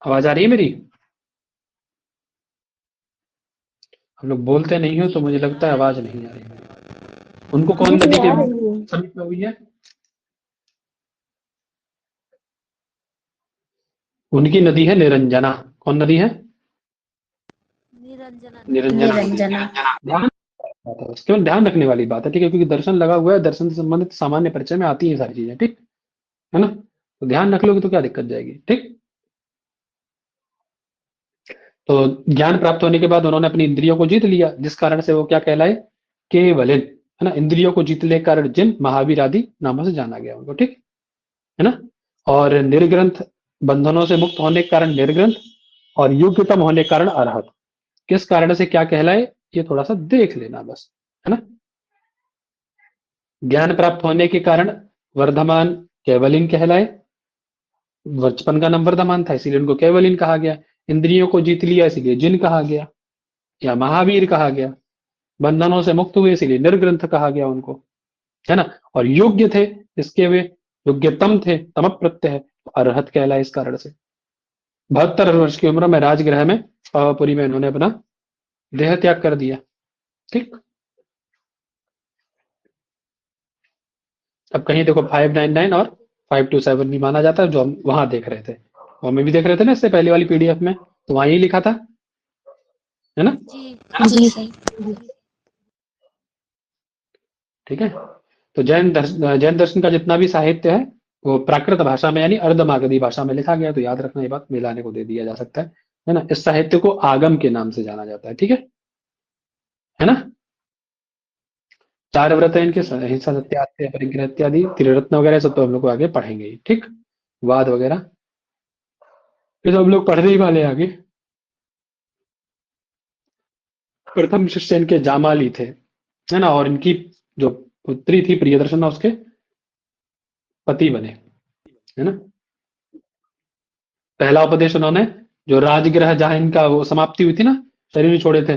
आवाज आ रही है मेरी? हम लोग बोलते नहीं हो तो मुझे लगता है आवाज नहीं आ रही है। उनको कौन नदी के समीप में हुई है? उनकी नदी है निरंजना। कौन नदी है? निरंजना। निरंजना। ध्यान, केवल ध्यान रखने वाली बात है, ठीक है, क्योंकि दर्शन लगा हुआ है, दर्शन से संबंधित सामान्य परिचय में आती है सारी चीजें, ठीक है ना। तो ध्यान रख लोगे तो क्या दिक्कत जाएगी, ठीक। तो ज्ञान प्राप्त होने के बाद उन्होंने अपनी इंद्रियों को जीत लिया, जिस कारण से वो क्या कहलाए? केवलिन, है ना। इंद्रियों को जीतने के कारण जिन महावीर आदि नामों से जाना गया उनको, ठीक है ना। और निर्ग्रंथ, बंधनों से मुक्त होने के कारण निर्ग्रंथ, और योग्यतम होने के कारण अरहत। किस कारण से क्या कहलाए ये थोड़ा सा देख लेना बस, है ना। ज्ञान प्राप्त होने के कारण वर्धमान केवलिन कहलाए, बचपन का नाम वर्धमान था इसीलिए उनको केवलिन कहा गया। इंद्रियों को जीत लिया इसीलिए जिन कहा गया, या महावीर कहा गया। बंधनों से मुक्त हुए इसीलिए निर्ग्रंथ कहा गया उनको, है ना। और योग्य थे, इसके वे योग्यतम थे, तम प्रत्यय है, तो अरहत कहलाए इस कारण से। 72 वर्ष की उम्र में राजगृह में पावापुरी में इन्होंने अपना देह त्याग कर दिया, ठीक। अब कहीं देखो 599 और 527 भी माना जाता है, जो हम वहां देख रहे थे, और मैं भी देख रहे थे ना इससे पहले वाली पीडीएफ में, तो वहां ही लिखा था, है ना। जी सही। ठीक है, तो जैन दर्शन का जितना भी साहित्य है वो प्राकृत भाषा में यानी अर्धमागधी भाषा में लिखा गया। तो याद रखना ये बात, मिलाने को दे दिया जा सकता है ना। इस साहित्य को आगम के नाम से जाना जाता है, ठीक है ना। 4 व्रत है इनके, हिंसा, सत्याग्रह, परिग्रह इत्यादि, त्रिरत्न वगैरह सब तो हम लोग आगे पढ़ेंगे ही, ठीक। वाद वगैरह ये तो हम लोग पढ़ने ही वाले आगे। प्रथम शिष्य इनके जामाली थे, है ना। और इनकी जो पुत्री थी प्रियदर्शना, उसके पति बने, है ना। पहला उपदेश उन्होंने जो राजगृह जहाँ इनका वो समाप्ति हुई थी ना, शरीर छोड़े थे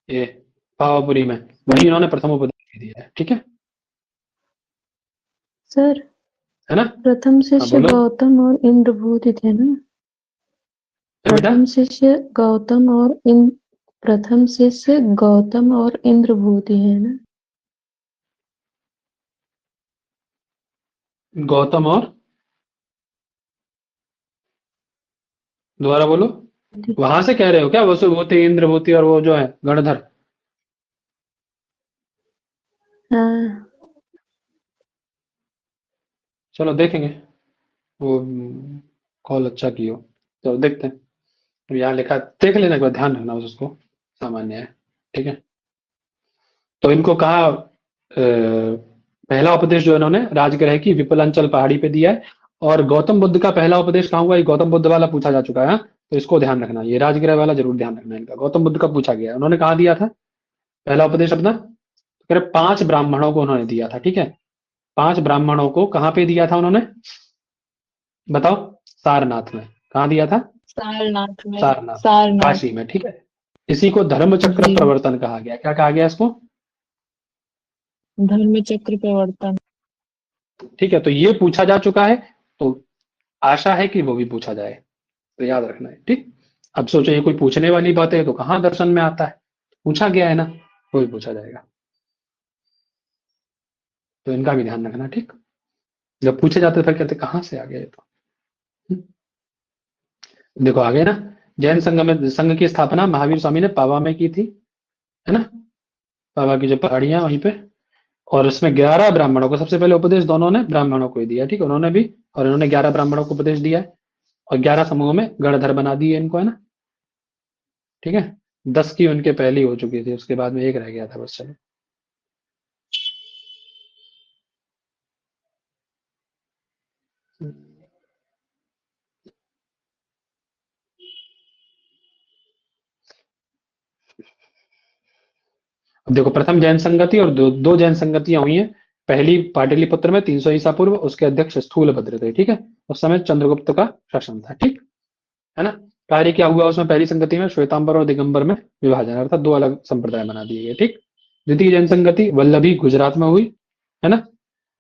ये पावापुरी में, वही इन्होंने प्रथम उपदेश दिया है। ठीक है सर है ना? प्रथम हाँ शिष्य बोलो। गौतम और इंद्रभूति थे ना। क्या बेटा? प्रथम शिष्य गौतम और इंद्रभूति है ना। गौतम और दोबारा बोलो। वहां से कह रहे हो क्या? वसुभूति, इंद्रभूति और वो जो है गणधर? हाँ चलो देखेंगे वो कॉल अच्छा की हो तो देखते हैं। तो यहाँ लिखा है, देख लेना एक बार, ध्यान रखना बस उसको, सामान्य है। ठीक है तो इनको कहा पहला उपदेश जो इन्होंने राजगृह की विपुलांचल पहाड़ी पे दिया है। और गौतम बुद्ध का पहला उपदेश कहाँ हुआ? ये गौतम बुद्ध वाला पूछा जा चुका है हाँ? तो इसको ध्यान रखना, ये राजगृह वाला जरूर ध्यान रखना इनका। गौतम बुद्ध का पूछा गया है, उन्होंने कहा दिया था पहला उपदेश अपना? कह रहे 5 ब्राह्मणों को उन्होंने दिया था। ठीक है 5 ब्राह्मणों को कहाँ पे दिया था उन्होंने? बताओ। सारनाथ में। कहाँ दिया था? सारनाथ में। सारनाथ, सारनाथ। काशी में। ठीक है इसी को धर्म चक्र जी। प्रवर्तन कहा गया। क्या कहा गया इसको? धर्म चक्र प्रवर्तन। ठीक है तो ये पूछा जा चुका है, तो आशा है कि वो भी पूछा जाए, तो याद रखना है। ठीक अब सोचो ये कोई पूछने वाली बात है तो कहाँ दर्शन में आता है? पूछा गया है ना, वो भी पूछा जाएगा, तो इनका भी ध्यान रखना। ठीक जब पूछे जाते फिर कहते कहाँ से आ गया ये तो। देखो आगे ना, जैन संघ की स्थापना महावीर स्वामी ने पावा में की थी, है ना? पावा की जो पहाड़ियां वहीं पे, और इसमें 11 ब्राह्मणों को सबसे पहले उपदेश दोनों ने ब्राह्मणों को ही दिया। ठीक उन्होंने भी, और इन्होंने 11 ब्राह्मणों को उपदेश दिया है, और 11 समूहों में गणधर बना दिए इनको, है ना? ठीक है 10 की उनके पहली हो चुकी थी, उसके बाद में एक रह गया था बस। चलो अब देखो, प्रथम जैन संगति और दो जैन संगतियां हुई हैं। पहली पाटलिपुत्र में 300 ईसा पूर्व, उसके अध्यक्ष स्थूलभद्र थे। ठीक है उस समय चंद्रगुप्त का शासन था। ठीक है ना? कार्य क्या हुआ उसमें? पहली संगति में श्वेतांबर और दिगंबर में विभाजन, अर्थात 2 अलग संप्रदाय बना दिए गए। ठीक द्वितीय जैन संगति वल्लभी गुजरात में हुई, है ना?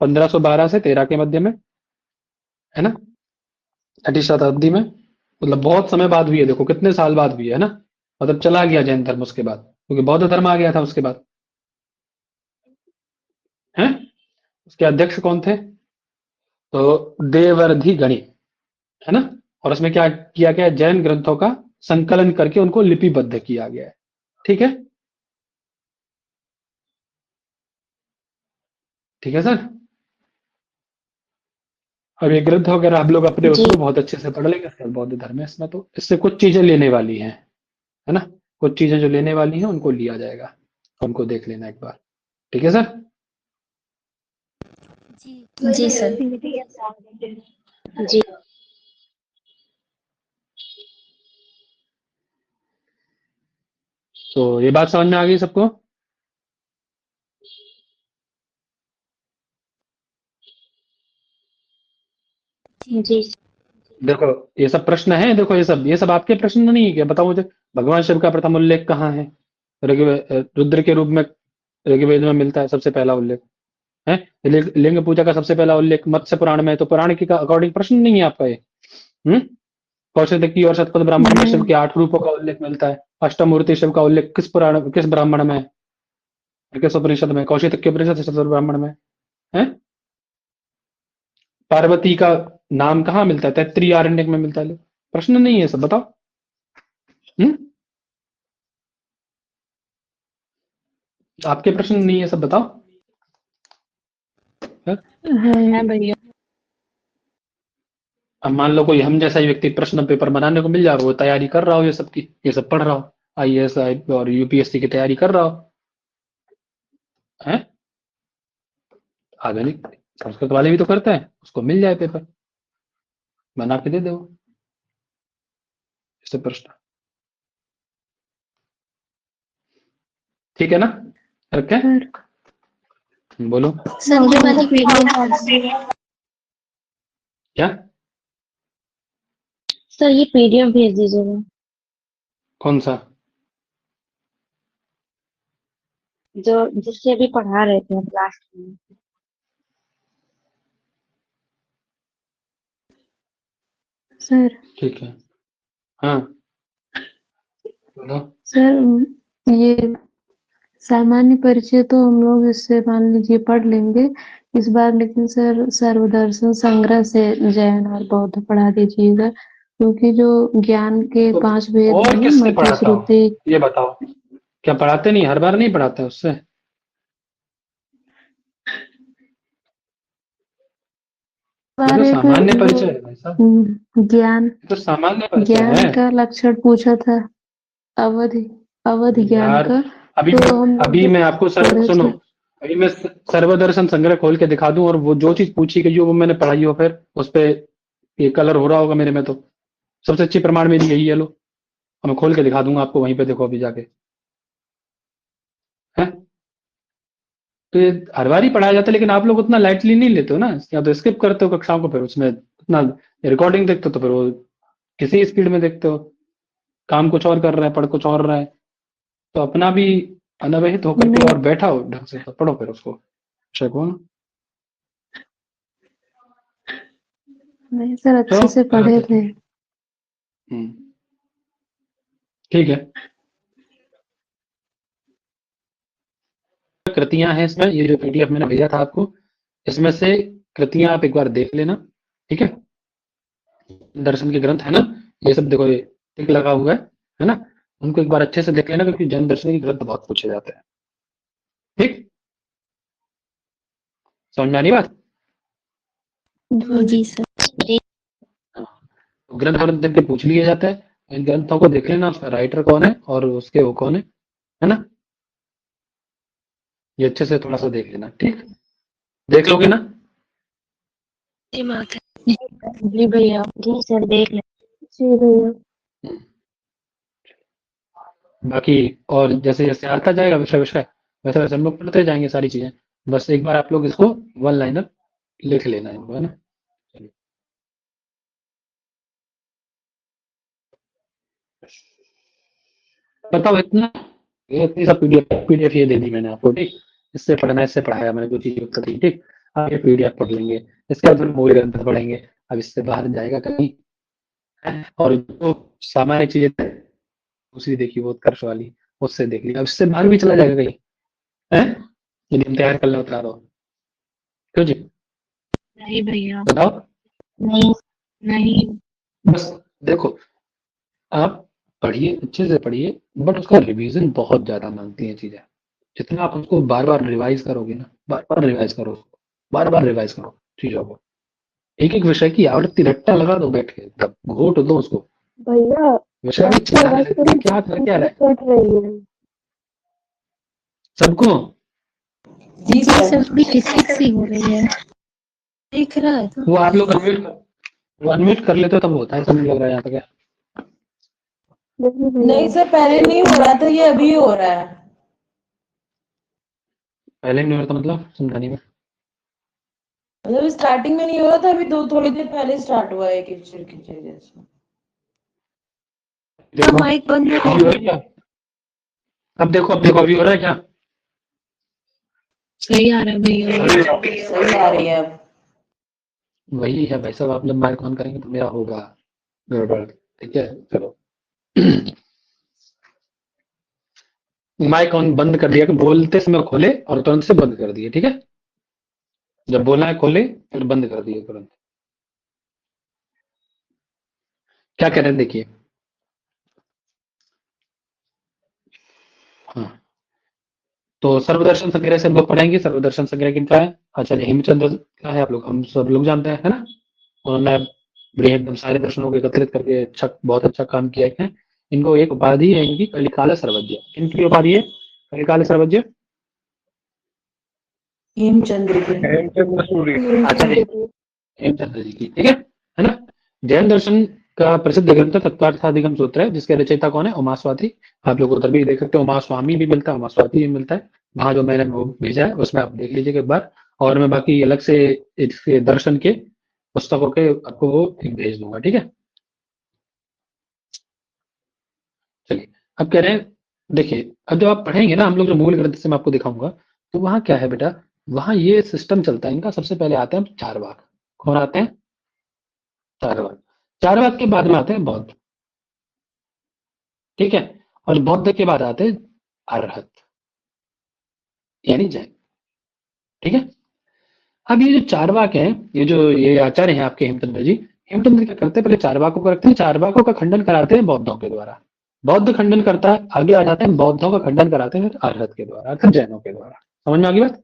1512 से 13 के मध्य में, है ना? 6वीं शताब्दी में, मतलब बहुत समय बाद हुई है। देखो कितने साल बाद हुई है ना, मतलब चला गया जैन धर्म उसके बाद, क्योंकि बौद्ध धर्म आ गया था उसके बाद। है उसके अध्यक्ष कौन थे? तो देवर्धि गणि, है ना? और उसमें क्या किया गया? जैन ग्रंथों का संकलन करके उनको लिपिबद्ध किया गया है। ठीक है ठीक है सर। अब ये ग्रंथ वगैरह आप लोग अपने जी। उसमें बहुत अच्छे से पढ़ लेंगे सर, बौद्ध धर्म है इसमें, तो इससे कुछ चीजें लेने वाली हैं, है ना? कुछ चीजें जो लेने वाली हैं उनको लिया जाएगा, उनको देख लेना एक बार। ठीक है सर। जी जी सर। जी। तो ये बात समझ में आ गई सबको? जी। देखो ये सब प्रश्न है, देखो ये सब आपके प्रश्न नहीं है क्या? बताओ मुझे, भगवान शिव का प्रथम उल्लेख कहाँ है? रुद्र के रूप में ऋग्वेद में मिलता है सबसे पहला उल्लेख, है? लिंग पूजा का सबसे पहला उल्लेख मत्स्य पुराण में है, तो पुराण के अकॉर्डिंग प्रश्न नहीं है आपका ये। हम्म कौशिक की और शतपथ ब्राह्मण में शिव के 8 रूपों का उल्लेख मिलता है। अष्टमूर्ति शिव का उल्लेख किस ब्राह्मण में है? किस उपनिषद में? कौशिक के उपनिषद, शतपथ ब्राह्मण में है। पार्वती का नाम कहाँ मिलता है? तैत्तिरीय आरण्यक में मिलता है। लो, प्रश्न नहीं है सब, बताओ। हम्म आपके प्रश्न नहीं है सब, बताओ। है भैया। अब मान लो कोई हम जैसा ही व्यक्ति प्रश्न पेपर बनाने को मिल जाए, वो तैयारी कर रहा हो, ये सब पढ़ रहा हो, आईएएस और यूपीएससी की तैयारी कर रहा हो, है? आधुनिक संस्कृत वाले भी तो करते हैं, उसको मिल जाए पेपर, बना के दे दो इससे प्रश्न। ठीक है ना? रखे? बोलो सर मुझे मतलब पीडीएफ क्या? सर ये पीडीएफ भेज दीजिएगा, कौन सा? जो जिससे अभी पढ़ा रहे थे लास्ट में। सर ठीक है। हाँ बोलो। सर ये सामान्य परिचय तो हम लोग इससे मान लीजिए पढ़ लेंगे इस बार, लेकिन सर सर्वदर्शन संग्रह से जैन और बौद्ध पढ़ा दीजिएगा, क्योंकि जो ज्ञान के तो 5 वेद और है ना, किससे मति पढ़ाता हो श्रुति। ये बताओ? क्या पढ़ाते नहीं? हर बार नहीं पढ़ाते उससे? ये बार तो एक सामान्य वो परिचय है भाई साहब, ज्ञान ये तो सामान्य परिचय ज्ञान है का लक्षण पूछा था, अवधि अवधि ज्ञान यार। का, अभी तो मैं हम लोग अभी जब मैं आपको सर पढ़े सुनो, थे। अभी मैं सर्वदर्शन संग्रह खोल के दिखा दूं और वो जो चीज पूछी गई हो वो मैंने पढ़ाई हो, फिर उस पे ये कलर हो रहा होगा मेरे में, तो सबसे अच्छी प्रमाण मेरी यही है। लो अब मैं खोल के दिखा दूंगा आपको, वहीं पे देखो अभी जाके। है तो ये हर बार ही पढ़ाया जाता है, लेकिन आप लोग उतना लाइटली नहीं लेते हो ना, या तो स्किप करते हो कक्षाओं को, फिर उसमें उतना रिकॉर्डिंग देखते हो तो फिर वो किसी स्पीड में देखते हो, काम कुछ और कर रहा है, पढ़ कुछ और रहा है। तो अपना भी अनवहित होकर के नहीं और बैठा हो ढंग से, तो पढ़ो फिर उसको, विषय को ना। नहीं सर, तो अच्छे से कहाँ पढ़े थे थे। तुम? ठीक है। कृतियां हैं इसमें, ये जो पीडीएफ मैंने भेजा था आपको, इसमें से कृतियां आप एक बार देख लेना। ठीक है, दर्शन के ग्रंथ है ना, ये सब देखो, ये टिक लगा हुआ है ना, उनको एक बार अच्छे से देख लेना, क्योंकि जैन दर्शन के ग्रंथ बहुत पूछे जाते हैं। ठीक, समझ में आ रही बात? जी सर। तो ग्रंथ ग्रंथ देख के पूछ लिए जाता है, इन ग्रंथों को देख लेना, उसका राइटर कौन है और उसके वो कौन है ना, ये अच्छे से थोड़ा सा देख लेना। ठीक, देख लोगे ना? जी भैया। जी सर देख ले। जी भैया। बाकी और जैसे जैसे आता जाएगा विषय विषय, वैसे वैसे हम लोग पढ़ते जाएंगे सारी चीजें। बस एक बार आप लोग इसको वन लाइनर लिख लेना इनको, है ना। चलिए। बताओ इतना, ये इतनी सब पीडीएफ पीडीएफ ये दे दी मैंने आपको। ठीक, इससे पढ़ना, इससे पढ़ाया मैंने, जो चीज यूज थी। ठीक, आप ये पीडीएफ पढ़ लेंगे, इसके बाद फिर मूल ग्रंथ पढ़ेंगे। अब इससे बाहर जाएगा कहीं, और जो सामान्य चीजें दूसरी देखी वो उत्कर्ष वाली, उससे देख ली, अब इससे बाहर भी चला जाएगा कहीं, है यदि हम तैयार कर ले उतरा दो। क्यों जी? नहीं भैया। बताओ। नहीं नहीं। बस देखो, आप पढ़िए, अच्छे से पढ़िए, बट उसका रिवीजन बहुत ज्यादा मांगती है चीजें। जितना आप उसको बार बार रिवाइज करोगे ना, बार बार रिवाइज करो उसको, बार बार रिवाइज करो चीजों को, एक एक विषय की आवृत्ति रट्टा लगा दो बैठ के, तब घोट दो उसको। भैया विषय भी आपकी चिल्लाने आवाज लगती है, थोड़ी क्या कर क्या रहा है कट रही है। सबको। जी सर, थोड़ी किचकिच सी हो रही है। दिख रहा है तो। वो आप लोग अनम्यूट कर लेते हो तब होता है, समझ लग रहा है यहाँ पे क्या। देखिए नहीं भैया, सर, पहले नहीं हो रहा था, ये अभी हो रहा है। पहले नहीं हो रहा था मतलब समझाने में? मतलब स्टार्टिंग में नहीं हो रहा था, अभी दो थोड़ी देर पहले स्टार्ट हुआ है किचर किचर जैसा। देखो माइक बंद है। अभी हो रहा है क्या? अब देखो, अब देखो, अभी हो रहा है क्या? सही आ रहा है भैया। सही आ रही है अब। वही है भाई साहब, आप जब माइक ऑन करेंगे तो मेरा होगा गड़बड़। ठीक है, चलो। माइक ऑन बंद कर दिया कि बोलते समय खोले और तुरंत से बंद कर दिए। ठीक है, जब बोलना है खोले फिर बंद कर दिए तुरंत। क्या कह रहे हैं देखिए। हाँ, तो सर्वदर्शन संग्रह से हम लोग पढ़ेंगे, सर्वदर्शन संग्रह किनका है? आचार्य हेमचंद्र का है, आप लोग हम सब लोग जानते हैं, है ना। उन्होंने बड़े एकदम सारे दर्शनों को एकत्रित करके अच्छा, बहुत अच्छा काम किया है। इनको एक उपाधि है इनकी, कलिकाल सर्वज्ञ। इनकी उपाधि है कलिकाल सर्वज्ञ। हेमचंद्र की। आचार्य हेमचंद्र जी की, ठीक है ना। जैन दर्शन का प्रसिद्ध ग्रंथ तत्वार्थाधिगम सूत्र है, जिसके रचयिता कौन है? उमास्वाति। आप लोग उधर भी देख सकते हो, उमास्वामी भी मिलता है, उमास्वाति भी मिलता है। वहां जो मैंने वो भेजा है उसमें आप देख लीजिएगा एक बार, और मैं बाकी अलग से इसके दर्शन के पुस्तकों के आपको वो भेज दूंगा। ठीक है, चलिए, अब कह रहे हैं, देखिए अब जब आप पढ़ेंगे ना, हम लोग जो मूल ग्रंथ से मैं आपको दिखाऊंगा, तो वहां क्या है बेटा, वहां ये सिस्टम चलता है इनका। सबसे पहले आते हैं चारवाक। कौन आते हैं? चारवाक। चारवाक के बाद में आते हैं बौद्ध, ठीक है। और बौद्ध के बाद आते हैं अरहत, यानी जैन, ठीक है। अब ये जो चारवाक हैं, ये आचार्य हैं आपके हेमचंद्र जी, हेमचंद्र क्या करते हैं, पहले चारवाकों को रखते हैं, चारवाकों का खंडन कराते हैं बौद्धों के द्वारा। बौद्ध खंडन करता है, आगे आ जाते हैं, बौद्धों का खंडन कराते हैं फिर अरहत के द्वारा, अर्थात जैनों के द्वारा। समझ में आ गई बात?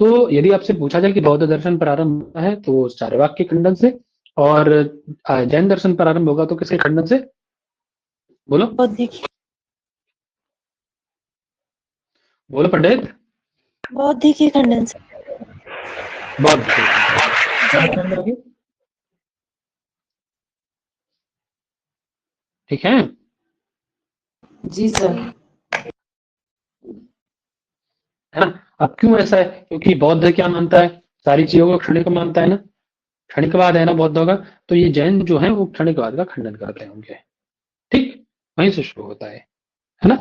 तो यदि आपसे पूछा जाए कि बौद्ध दर्शन प्रारंभ होता है तो चारवाक के खंडन से, और जैन दर्शन प्रारंभ होगा तो किसके खंडन से? बोलो बौद्ध बोलो पंडित। बौद्ध के खंडन से। बौद्ध के खंडन से। ठीक है। जी सर। है ना? अब क्यों ऐसा है? क्योंकि बौद्ध क्या मानता है, सारी चीजों को क्षणिक मानता है ना, क्षणिकवाद है ना बौद्धों का। तो ये जैन जो है वो क्षणिकवाद का खंडन करते होंगे, ठीक, वहीं से शुरू होता है ना,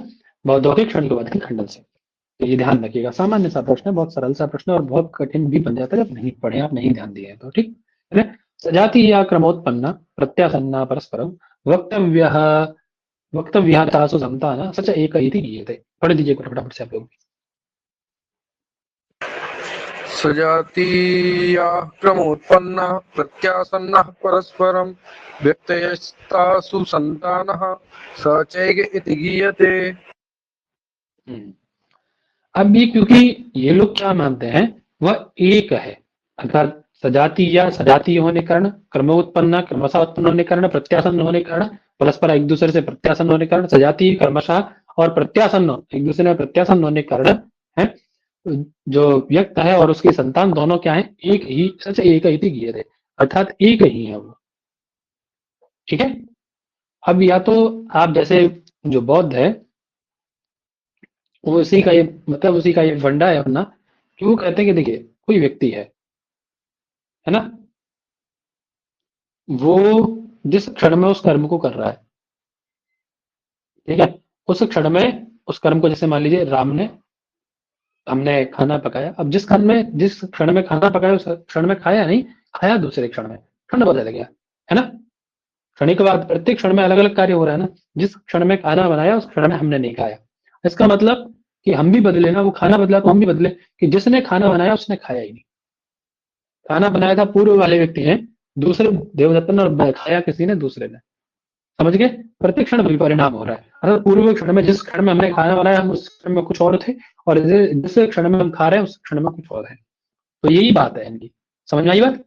बौद्धों के क्षणिकवाद के खंडन से। तो ये ध्यान रखिएगा, सामान्य सा प्रश्न है, बहुत सरल सा प्रश्न है, और बहुत कठिन भी बन जाता है जब नहीं पढ़े, आप नहीं ध्यान दिए तो, ठीक है ना। सजाति या क्रमोत्पन्ना प्रत्यासन्ना परस्परम वक्तव्य वक्तव्यातासु संतान सच एक इति गीयते। पढ़ दीजिए फटाफट से आप लोग। सजातीयाः क्रमोत्पन्नाः प्रत्यासन्नाः परस्परं व्यक्तयस्तासु सन्तानः स चैक इति गीयते। अब ये, क्योंकि ये लोग क्या मानते हैं, वह एक है, अर्थात सजाती या सजातीय होने कारण, क्रमोत्पन्न क्रमशः उत्पन्न होने कारण, प्रत्यासन्न होने कारण, परस्पर एक दूसरे से प्रत्यासन्न होने कारण, सजातीय क्रमशः और प्रत्यासन्न एक दूसरे में प्रत्यासन्न होने कारण है, जो व्यक्त है और उसकी संतान दोनों क्या है, एक ही, सच एक ही गीयते, अर्थात एक ही है वो, ठीक है। अब या तो आप जैसे जो बौद्ध है वो उसी का ये मतलब उसी का ये फंडा है अपना, कि वो कहते हैं कि देखिए कोई व्यक्ति है ना, वो जिस क्षण में उस कर्म को कर रहा है, ठीक है, उस क्षण में उस कर्म को, जैसे मान लीजिए हमने खाना पकाया, अब जिस क्षण में खाना पकाया उस क्षण में खाया नहीं, खाया दूसरे क्षण में, क्षण बदल गया, है ना। क्षणिक बाद प्रत्येक क्षण में अलग अलग कार्य हो रहा है ना, जिस क्षण में खाना बनाया उस क्षण में हमने नहीं खाया, इसका मतलब कि हम भी बदले ना, वो खाना बदला तो हम भी बदले, कि जिसने खाना बनाया उसने खाया ही नहीं, खाना बनाया था पूर्व वाले व्यक्ति ने, दूसरे देवदत्त ने, और खाया किसी ने दूसरे ने, समझ गए। प्रत्येक क्षण वही परिणाम हो रहा है, अर्थात पूर्व क्षण में जिस क्षण में हमने खाना बनाया हम उस क्षण में कुछ और थे, और जिस क्षण में हम खा रहे हैं उस क्षण में कुछ और है। तो यही बात है इनकी, समझ में आई बात।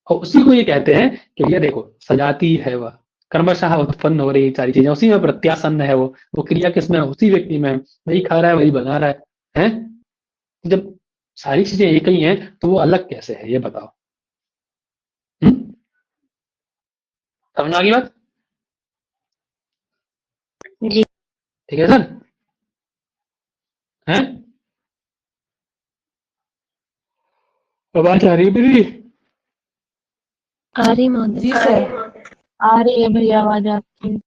और उसी को ये कहते हैं कि ये देखो सजाती है वह, क्रमशः उत्पन्न हो रही सारी चीजें, उसी में प्रत्यासन्न है वो क्रिया किसमें, उसी व्यक्ति में, वही खा रहा है वही बना रहा है? जब सारी चीजें एक ही हैं तो वो अलग कैसे है, ये बताओ। समझ आ गई बात? जी। ठीक है सर, हैं? आवाज आ रही है मेरी? आ रही महोदय। जी सर। आ रही है भैया आवाज आपकी।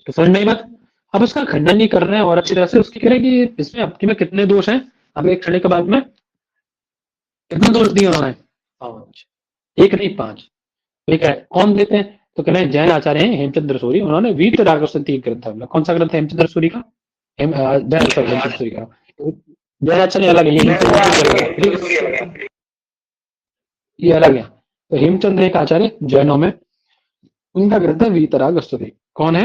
तो समझ में आई बात। अब उसका खंडन नहीं कर रहे हैं और अच्छी तरह से उसकी कह रहे हैं कि इसमें आपकी में कितने दोष हैं, अब एक क्षण के बाद में कितने दोष दिए उन्होंने, 5, एक नहीं 5। ठीक है, कौन देते हैं? तो कह रहे हैं जैन आचार्य हैं हेमचंद्र सूरी, उन्होंने वीतरागस्वती ग्रंथ है। कौन सा ग्रंथ है हेमचंद्र सूरी का? हेमचंद्र सूरी का। जैन आचार्य अलग है, ये अलग है। तो हेमचंद्र एक आचार्य जैनों में, उनका ग्रंथ है वीतरागस्वती। कौन है?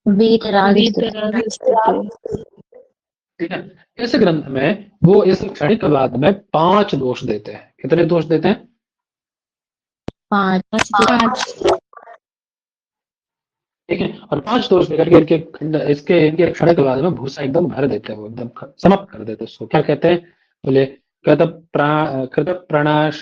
वीतराग ठीक है, इस ग्रंथ में वो इस क्षणिकवाद में 5 दोष देते हैं। कितने दोष देते हैं? 5। ठीक है, और 5 दोष लेकर के इनके क्षणिकवाद में भूसा एकदम भर देते हैं, वो एकदम समाप्त कर देते हैं उसको। क्या कहते हैं? बोले कृत प्रणाश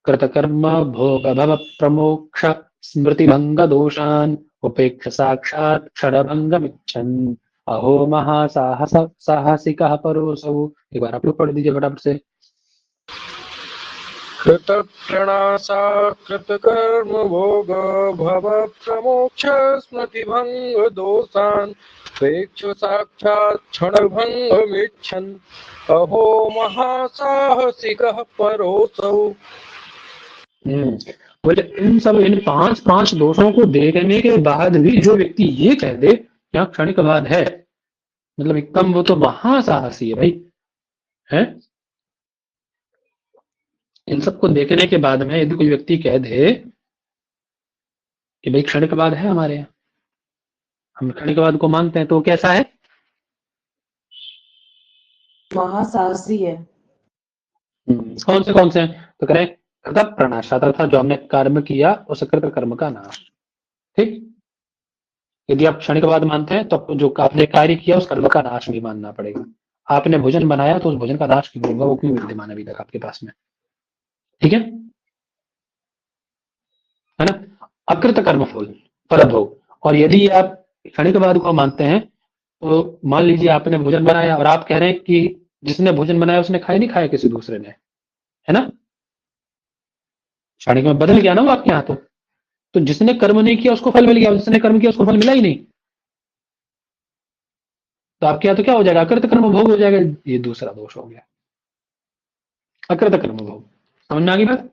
कृतकर्म भोग भव प्रमोक्ष स्मृति भंग दोषान उपेक्ष साक्षात क्षणभंगमिच्छन् अहो महासाहस साहसिकः परोऽसौ। एक बार आप लोग पढ़ दीजिए फटाफट से। कृतप्रणासा कृतकर्म भोग भव प्रमोक्ष स्मृतिभंग दोषान् प्रेक्ष साक्षात् क्षणभंगमिच्छन् अहो महासाहसिकः परोऽसौ। बोले इन पांच पांच दोषों को देखने के बाद भी जो व्यक्ति ये कह दे यहाँ क्षणिकवाद है, मतलब एकदम वो तो महासाहसी है भाई, है। इन सबको देखने के बाद में यदि कोई व्यक्ति कह दे कि भाई क्षणिकवाद है हमारे यहाँ, हम क्षणिकवाद को मानते हैं, तो कैसा है? महासाहसी है। कौन से हैं? तो करें कृत प्रणाशा था, जो हमने कर्म किया उस कृत कर्म का नाश। ठीक, यदि आप क्षणिकवाद मानते हैं तो जो आपने कार्य किया उस कर्म का नाश भी मानना पड़ेगा। आपने भोजन बनाया तो उस भोजन का नाश क्यों होगा, वो क्यों विद्यमान अभी तक आपके पास में, ठीक है ना। अकृत कर्म फल परभोग। और यदि आप क्षणिकवाद को मानते हैं तो मान लीजिए आपने भोजन बनाया और आप कह रहे हैं कि जिसने भोजन बनाया उसने खाया नहीं, खाया किसी दूसरे ने, है ना। क्षणिक में बदल गया ना वो आपके यहाँ। तो जिसने कर्म नहीं किया उसको फल मिल गया, जिसने कर्म किया उसको फल मिला ही नहीं। तो आपके यहाँ तो क्या हो जाएगा, अकृत कर्म भोग हो जाएगा। ये दूसरा दोष हो गया, अकृत कर्म भोग। समझ में आ गई बात?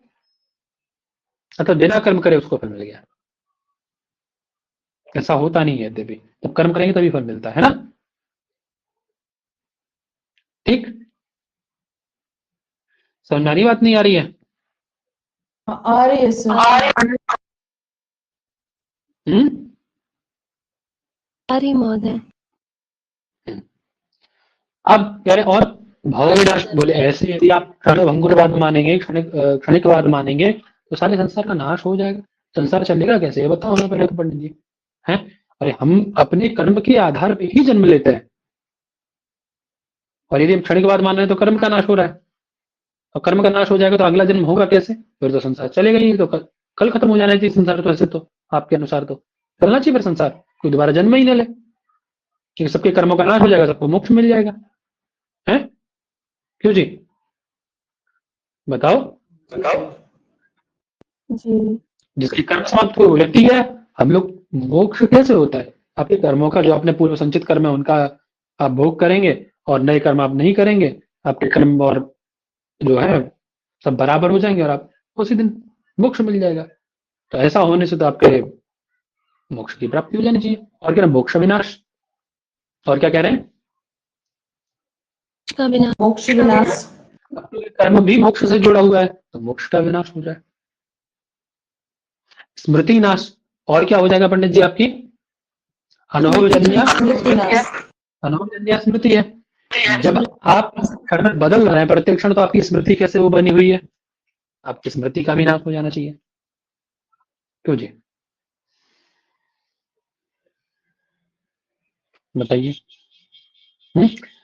अतः बिना कर्म करे उसको फल मिल गया। ऐसा होता नहीं है यद्यपि, जब कर्म करेंगे तभी फल मिलता है ना। ठीक, समझ में आ रही बात, नहीं आ रही है? आ रही है सर। हरि महोदय। अब कह रहे और भाव विनाश। बोले ऐसे यदि आप क्षणभंगुरवाद मानेंगे, क्षणिकवाद मानेंगे तो सारे संसार का नाश हो जाएगा। संसार चलेगा कैसे, ये बताओ हमें पहले तो पंडित जी, हैं। अरे हम अपने कर्म के आधार पे ही जन्म लेते हैं, और यदि हम क्षणिकवाद मान रहे हैं तो कर्म का नाश हो रहा है, और कर्म का नाश हो जाएगा तो अगला जन्म होगा कैसे, फिर तो संसार चलेगा ही। तो कल खत्म हो जाना चाहिए संसार। तो ऐसे तो आपके अनुसार तो चलना चाहिए फिर संसार, कोई दोबारा जन्म ही न ले, क्योंकि सबके कर्मों का नाश हो जाएगा, सबको मोक्ष मिल जाएगा, है। क्यों जी, बताओ। जी जिसके कर्म समाप्त हुए वो व्यक्ति है। हम लोग मोक्ष कैसे होता है, आपके कर्मों का जो आपने पूर्व संचित कर्म है उनका आप भोग करेंगे, और नए कर्म आप नहीं करेंगे, आपके कर्म और जो है सब बराबर हो जाएंगे, और आप उसी दिन मोक्ष मिल जाएगा। तो ऐसा होने से तो आपके मोक्ष की प्राप्ति हो जानी चाहिए। और क्या, मोक्ष विनाश। और क्या कह रहे हैं, का बिना मोक्ष विनाश। कर्म भी मोक्ष से जुड़ा हुआ है तो मोक्ष का विनाश हो जाए। स्मृति नाश। और क्या हो जाएगा पंडित जी, आपकी अनुभवजन्य स्मृति है। जब आप क्षण में बदल रहे हैं प्रत्येक क्षण, तो आपकी स्मृति कैसे वो बनी हुई है, आपकी स्मृति का भी नाश हो जाना चाहिए। क्यों जी, बताइए।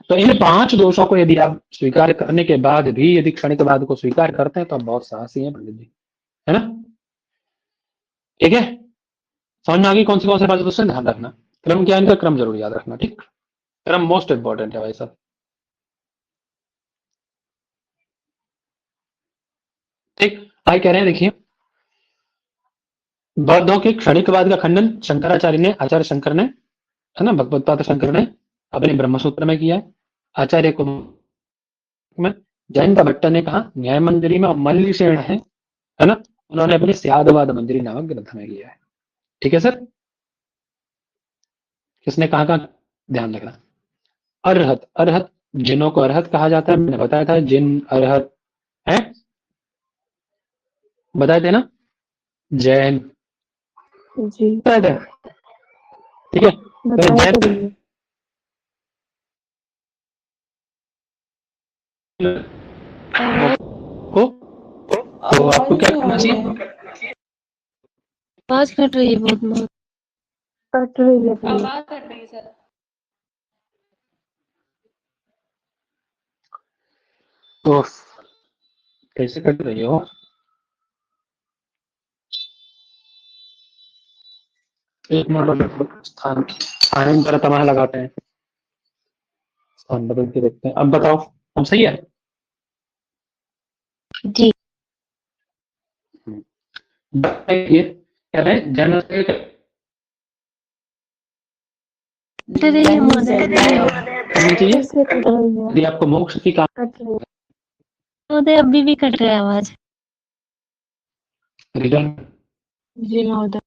तो इन पांच दोषों को यदि आप स्वीकार करने के बाद भी यदि क्षणिकवाद को स्वीकार करते हैं तो आप बहुत साहसी हैं पंडित जी, है ना। ठीक है, समझ में आ गई कौन से पांच दोष, ध्यान रखना। क्रम ज्ञान का क्रम जरूर याद रखना, ठीक। क्रम मोस्ट इंपॉर्टेंट है भाई साहब। ठीक, आगे कह रहे हैं, देखिए, बौद्धों के क्षणिकवाद का खंडन शंकराचार्य ने, आचार्य शंकर ने, है ना, भगवत्पाद शंकर ने अपने ब्रह्मसूत्र में किया है। आचार्य को में जैन का भट्ट ने कहा न्याय मंजरी में, मल्ली सेन है ना, उन्होंने अपने स्यादवाद मंजरी नामक ग्रंथ में किया है। ठीक है सर, किसने कहा ध्यान रखना। अरहत, अरहत जिनों को अरहत कहा जाता है, मैंने बताया था, जिन अरहत है, बताए थे ना, जैन, जी बताए थे, ठीक है। तो बताया तो जैन को तो आपको क्या करना चाहिए, आवाज कट रही है बहुत कट रही है please। आवाज कट रही है सर। तो कैसे कट रही हो, एक मिनट स्थान स्थानांतर तमाह लगाते हैं, स्थान बदल के देखते हैं। अब बताओ, हम सही है जी ये कह रहे हैं जैन कट रही है महोदय। करनी चाहिए फिर से कट रही है, यदि आपको मोक्ष की कामना कट रही है। महोदय अभी भी कट रहा है आवाज। रिटर्न जी महोदय।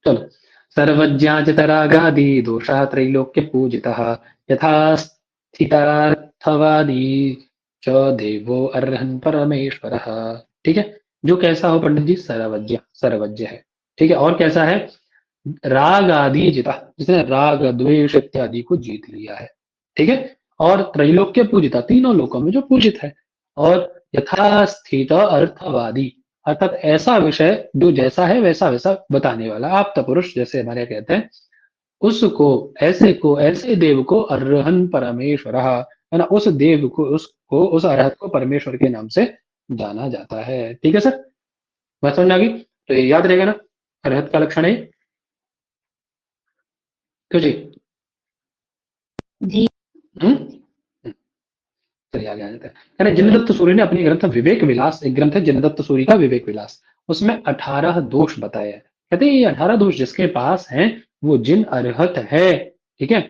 चलो सर्वज्ञाचितरागादि दोषः त्रैलोक्य पूजितः यथा स्थितार्थवादी च देवो अर्हन् परमेश्वरः। ठीक है, जो कैसा हो पंडित जी, सर्वज्ञ सर्वज्ञ है। ठीक है, और कैसा है, राग आदि जिता, जिसने राग द्वेष इत्यादि को जीत लिया है। ठीक है, और त्रैलोक्य पूजिता, तीनों लोकों में जो पूजित है। और यथास्थित अर्थवादी, अर्थात ऐसा विषय जो जैसा है वैसा वैसा बताने वाला, आप पुरुष जैसे हमारे कहते हैं, उसको ऐसे को ऐसे देव को अर्हन परमेश्वर, है ना, उस देव को उसको उस अरहत को परमेश्वर के नाम से जाना जाता है। ठीक है सर, बात समझ आ गई? तो ये याद रहेगा ना, अरहत का लक्षण है क्यों जी? जी चलिए आगे आ जाते हैं। यानी जिनदत्त सूरी ने अपनी ग्रंथ विवेक विलास, एक ग्रंथ है जिनदत्त सूरी का विवेक विलास, उसमें 18 दोष बताए हैं। कहते हैं ये 18 दोष जिसके पास हैं वो जिन अरहत है। ठीक है,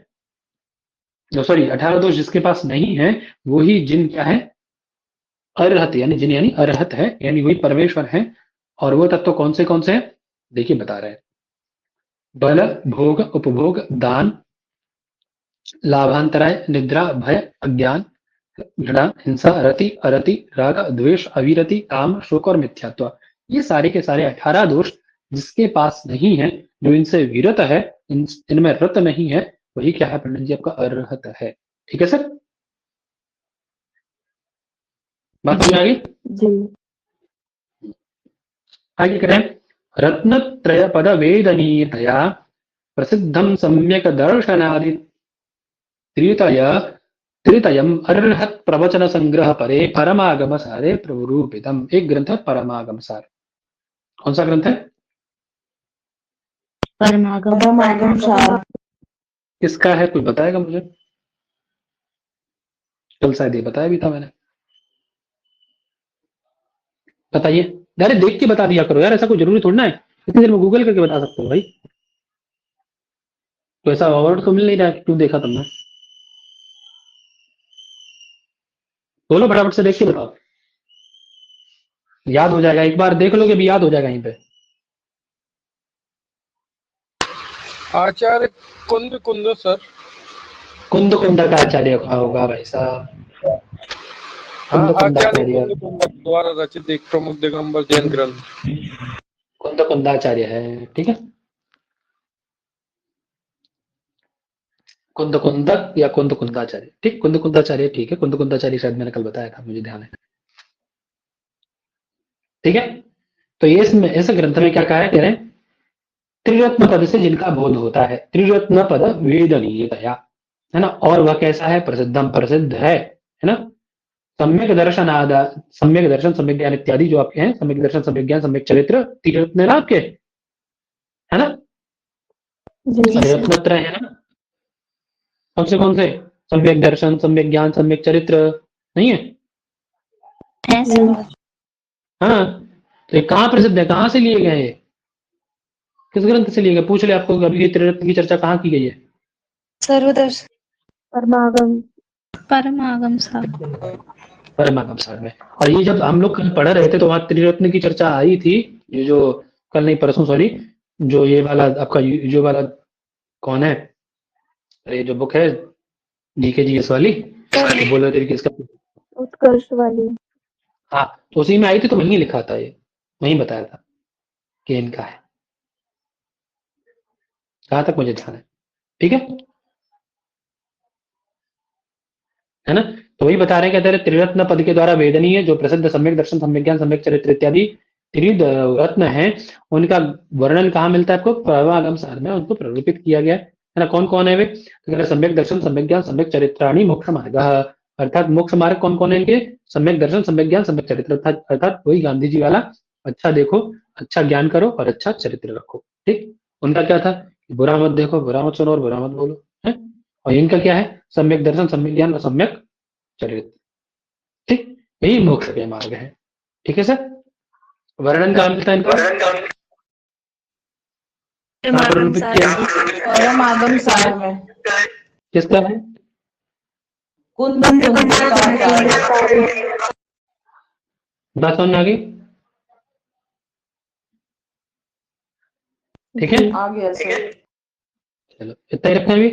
सॉरी 18 दोष जिसके पास नहीं है वही जिन क्या है, अरहत, यानी जिन यानी अरहत है, यानी वही परमेश्वर है। और वो तत्व कौन से हैं, देखिए बता रहे हैं। बल, भोग, उपभोग, दान, लाभांतराय, निद्रा, भय, अज्ञान, घृणा, हिंसा, रति, अरति, राग, द्वेष, अविरति, काम, शोक और मिथ्यात्व, ये सारे के सारे 18 दोष जिसके पास नहीं है, जो इनसे विरत है, इनमें रत नहीं है, वही क्या है पंडित जी, आपका अरहत है। ठीक है सर, बात समझ आ गई? जी। आगे करें, रत्न त्रय पद वेदनीयतया प्रसिद्धम सम्यक दर्शनादि त्रितय त्रितयम अर्हत प्रवचन संग्रह परे परमागम सारे प्ररूपितम। एक ग्रंथ है परमागम सार। कौन सा ग्रंथ है? परमागम किसका है, कोई बताएगा मुझे? कल शायद ये बताया भी था मैंने, बताइए। अरे देख के बता दिया करो यार, ऐसा कोई जरूरी थोड़ी ना है इतनी देर में गूगल करके बता सकते हो भाई। तो ऐसा अवार्ड तो मिल नहीं रहा है, क्यों देखा तुमने? बोलो फटाफट से, देख के बताओ, याद हो जाएगा, एक बार देख लोगे भी याद हो जाएगा यहीं पे। आचार्य कुंद कुंद सर। कुंद कुंद का आचार्य होगा भाई साहब। हाँ, कुंद कुंद आचार्य आचार्य, कुंद कुंद द्वारा रचित एक प्रमुख दिगंबर जैन ग्रंथ। कुंद कुंदाचार्य है। ठीक है, कुंद कुंदक या कुंद कुंदाचार्य, ठीक, कुंद कुंदाचार्य ठीक है। कुंद कुंदाचार्य शायद मैंने कल बताया था, मुझे ध्यान है। ठीक है, तो ये इसमें इस ग्रंथ में क्या कहा है, कह रहे हैं त्रिरत्न पद से जिनका बोध होता है, त्रिरत्न पद वेदनीयतया, है ना, और वह कैसा है, प्रसिद्धम प्रसिद्ध है ना, सम्यक दर्शन आदा, सम्यक दर्शन, सम्यक ज्ञान इत्यादि जो आपके हैं, सम्यक दर्शन, सम्यक ज्ञान, सम्यक चरित्र, त्रिरत्न है ना आपके, है ना, रत्नत्रय है ना, कौन से, सम्यक दर्शन, सम्यक ज्ञान, सम्यक चरित्र नहीं है? हाँ, तो ये कहाँ प्रसिद्ध है, कहाँ से लिए गए ये, किस ग्रंथ से लिए गए, पूछ ले आपको अभी, ये त्रिरत्न की चर्चा कहाँ की गई है? सर्वदर्शन परमागम साहब। परमागम सार में। और ये जब हम लोग कल पढ़ रहे थे तो वहां त्रिरत्न की चर्चा आई थी, ये जो कल नहीं परसों सॉरी, जो ये वाला आपका जो वाला कौन है, अरे जो बुक है जीके जी एस वाली, तो बोल रहे थे कि इसका उत्कर्ष वाली। हाँ, तो उसी में आई थी, तो वहीं लिखा था, ये वहीं बताया था कि इनका है, कहाँ तक मुझे ध्यान है। ठीक है ना, तो वही बता रहे हैं, कहते हैं त्रिरत्न पद के द्वारा वेदनीय जो प्रसिद्ध सम्यक दर्शन, सम्यक ज्ञान, सम्यक चरित्र इत्यादि त्रिरत्न है, उनका वर्णन कहाँ मिलता है आपको, परमागम सार में उनको प्ररूपित किया गया है ना। कौन कौन है वे, तो सम्यक दर्शन, सम्यक ज्ञान, सम्यक चरित्राणी मोक्ष मार्ग, अर्थात मोक्ष मार्ग कौन कौन है इनके, सम्यक दर्शन, सम्यक ज्ञान, सम्यक चरित्र, अर्थात वही गांधी जी वाला, अच्छा देखो, अच्छा ज्ञान करो और अच्छा चरित्र रखो। ठीक, उनका क्या था, बुरा मत देखो, बुरा मत सुनो और बुरा मत बोलो, है। और इनका क्या है, सम्यक दर्शन, सम्यक ज्ञान और सम्यक चरित्र। ठीक, यही मोक्ष के मार्ग है। ठीक है सर, वर्णन कहाँ मिलता है इनका? कहाँ पर निरूपित किया है? परम आगम सार में किसका है? कुंदन बात समझ में आ गई? ठीक है, आ गया सर। चलो इतना ही रखना है अभी।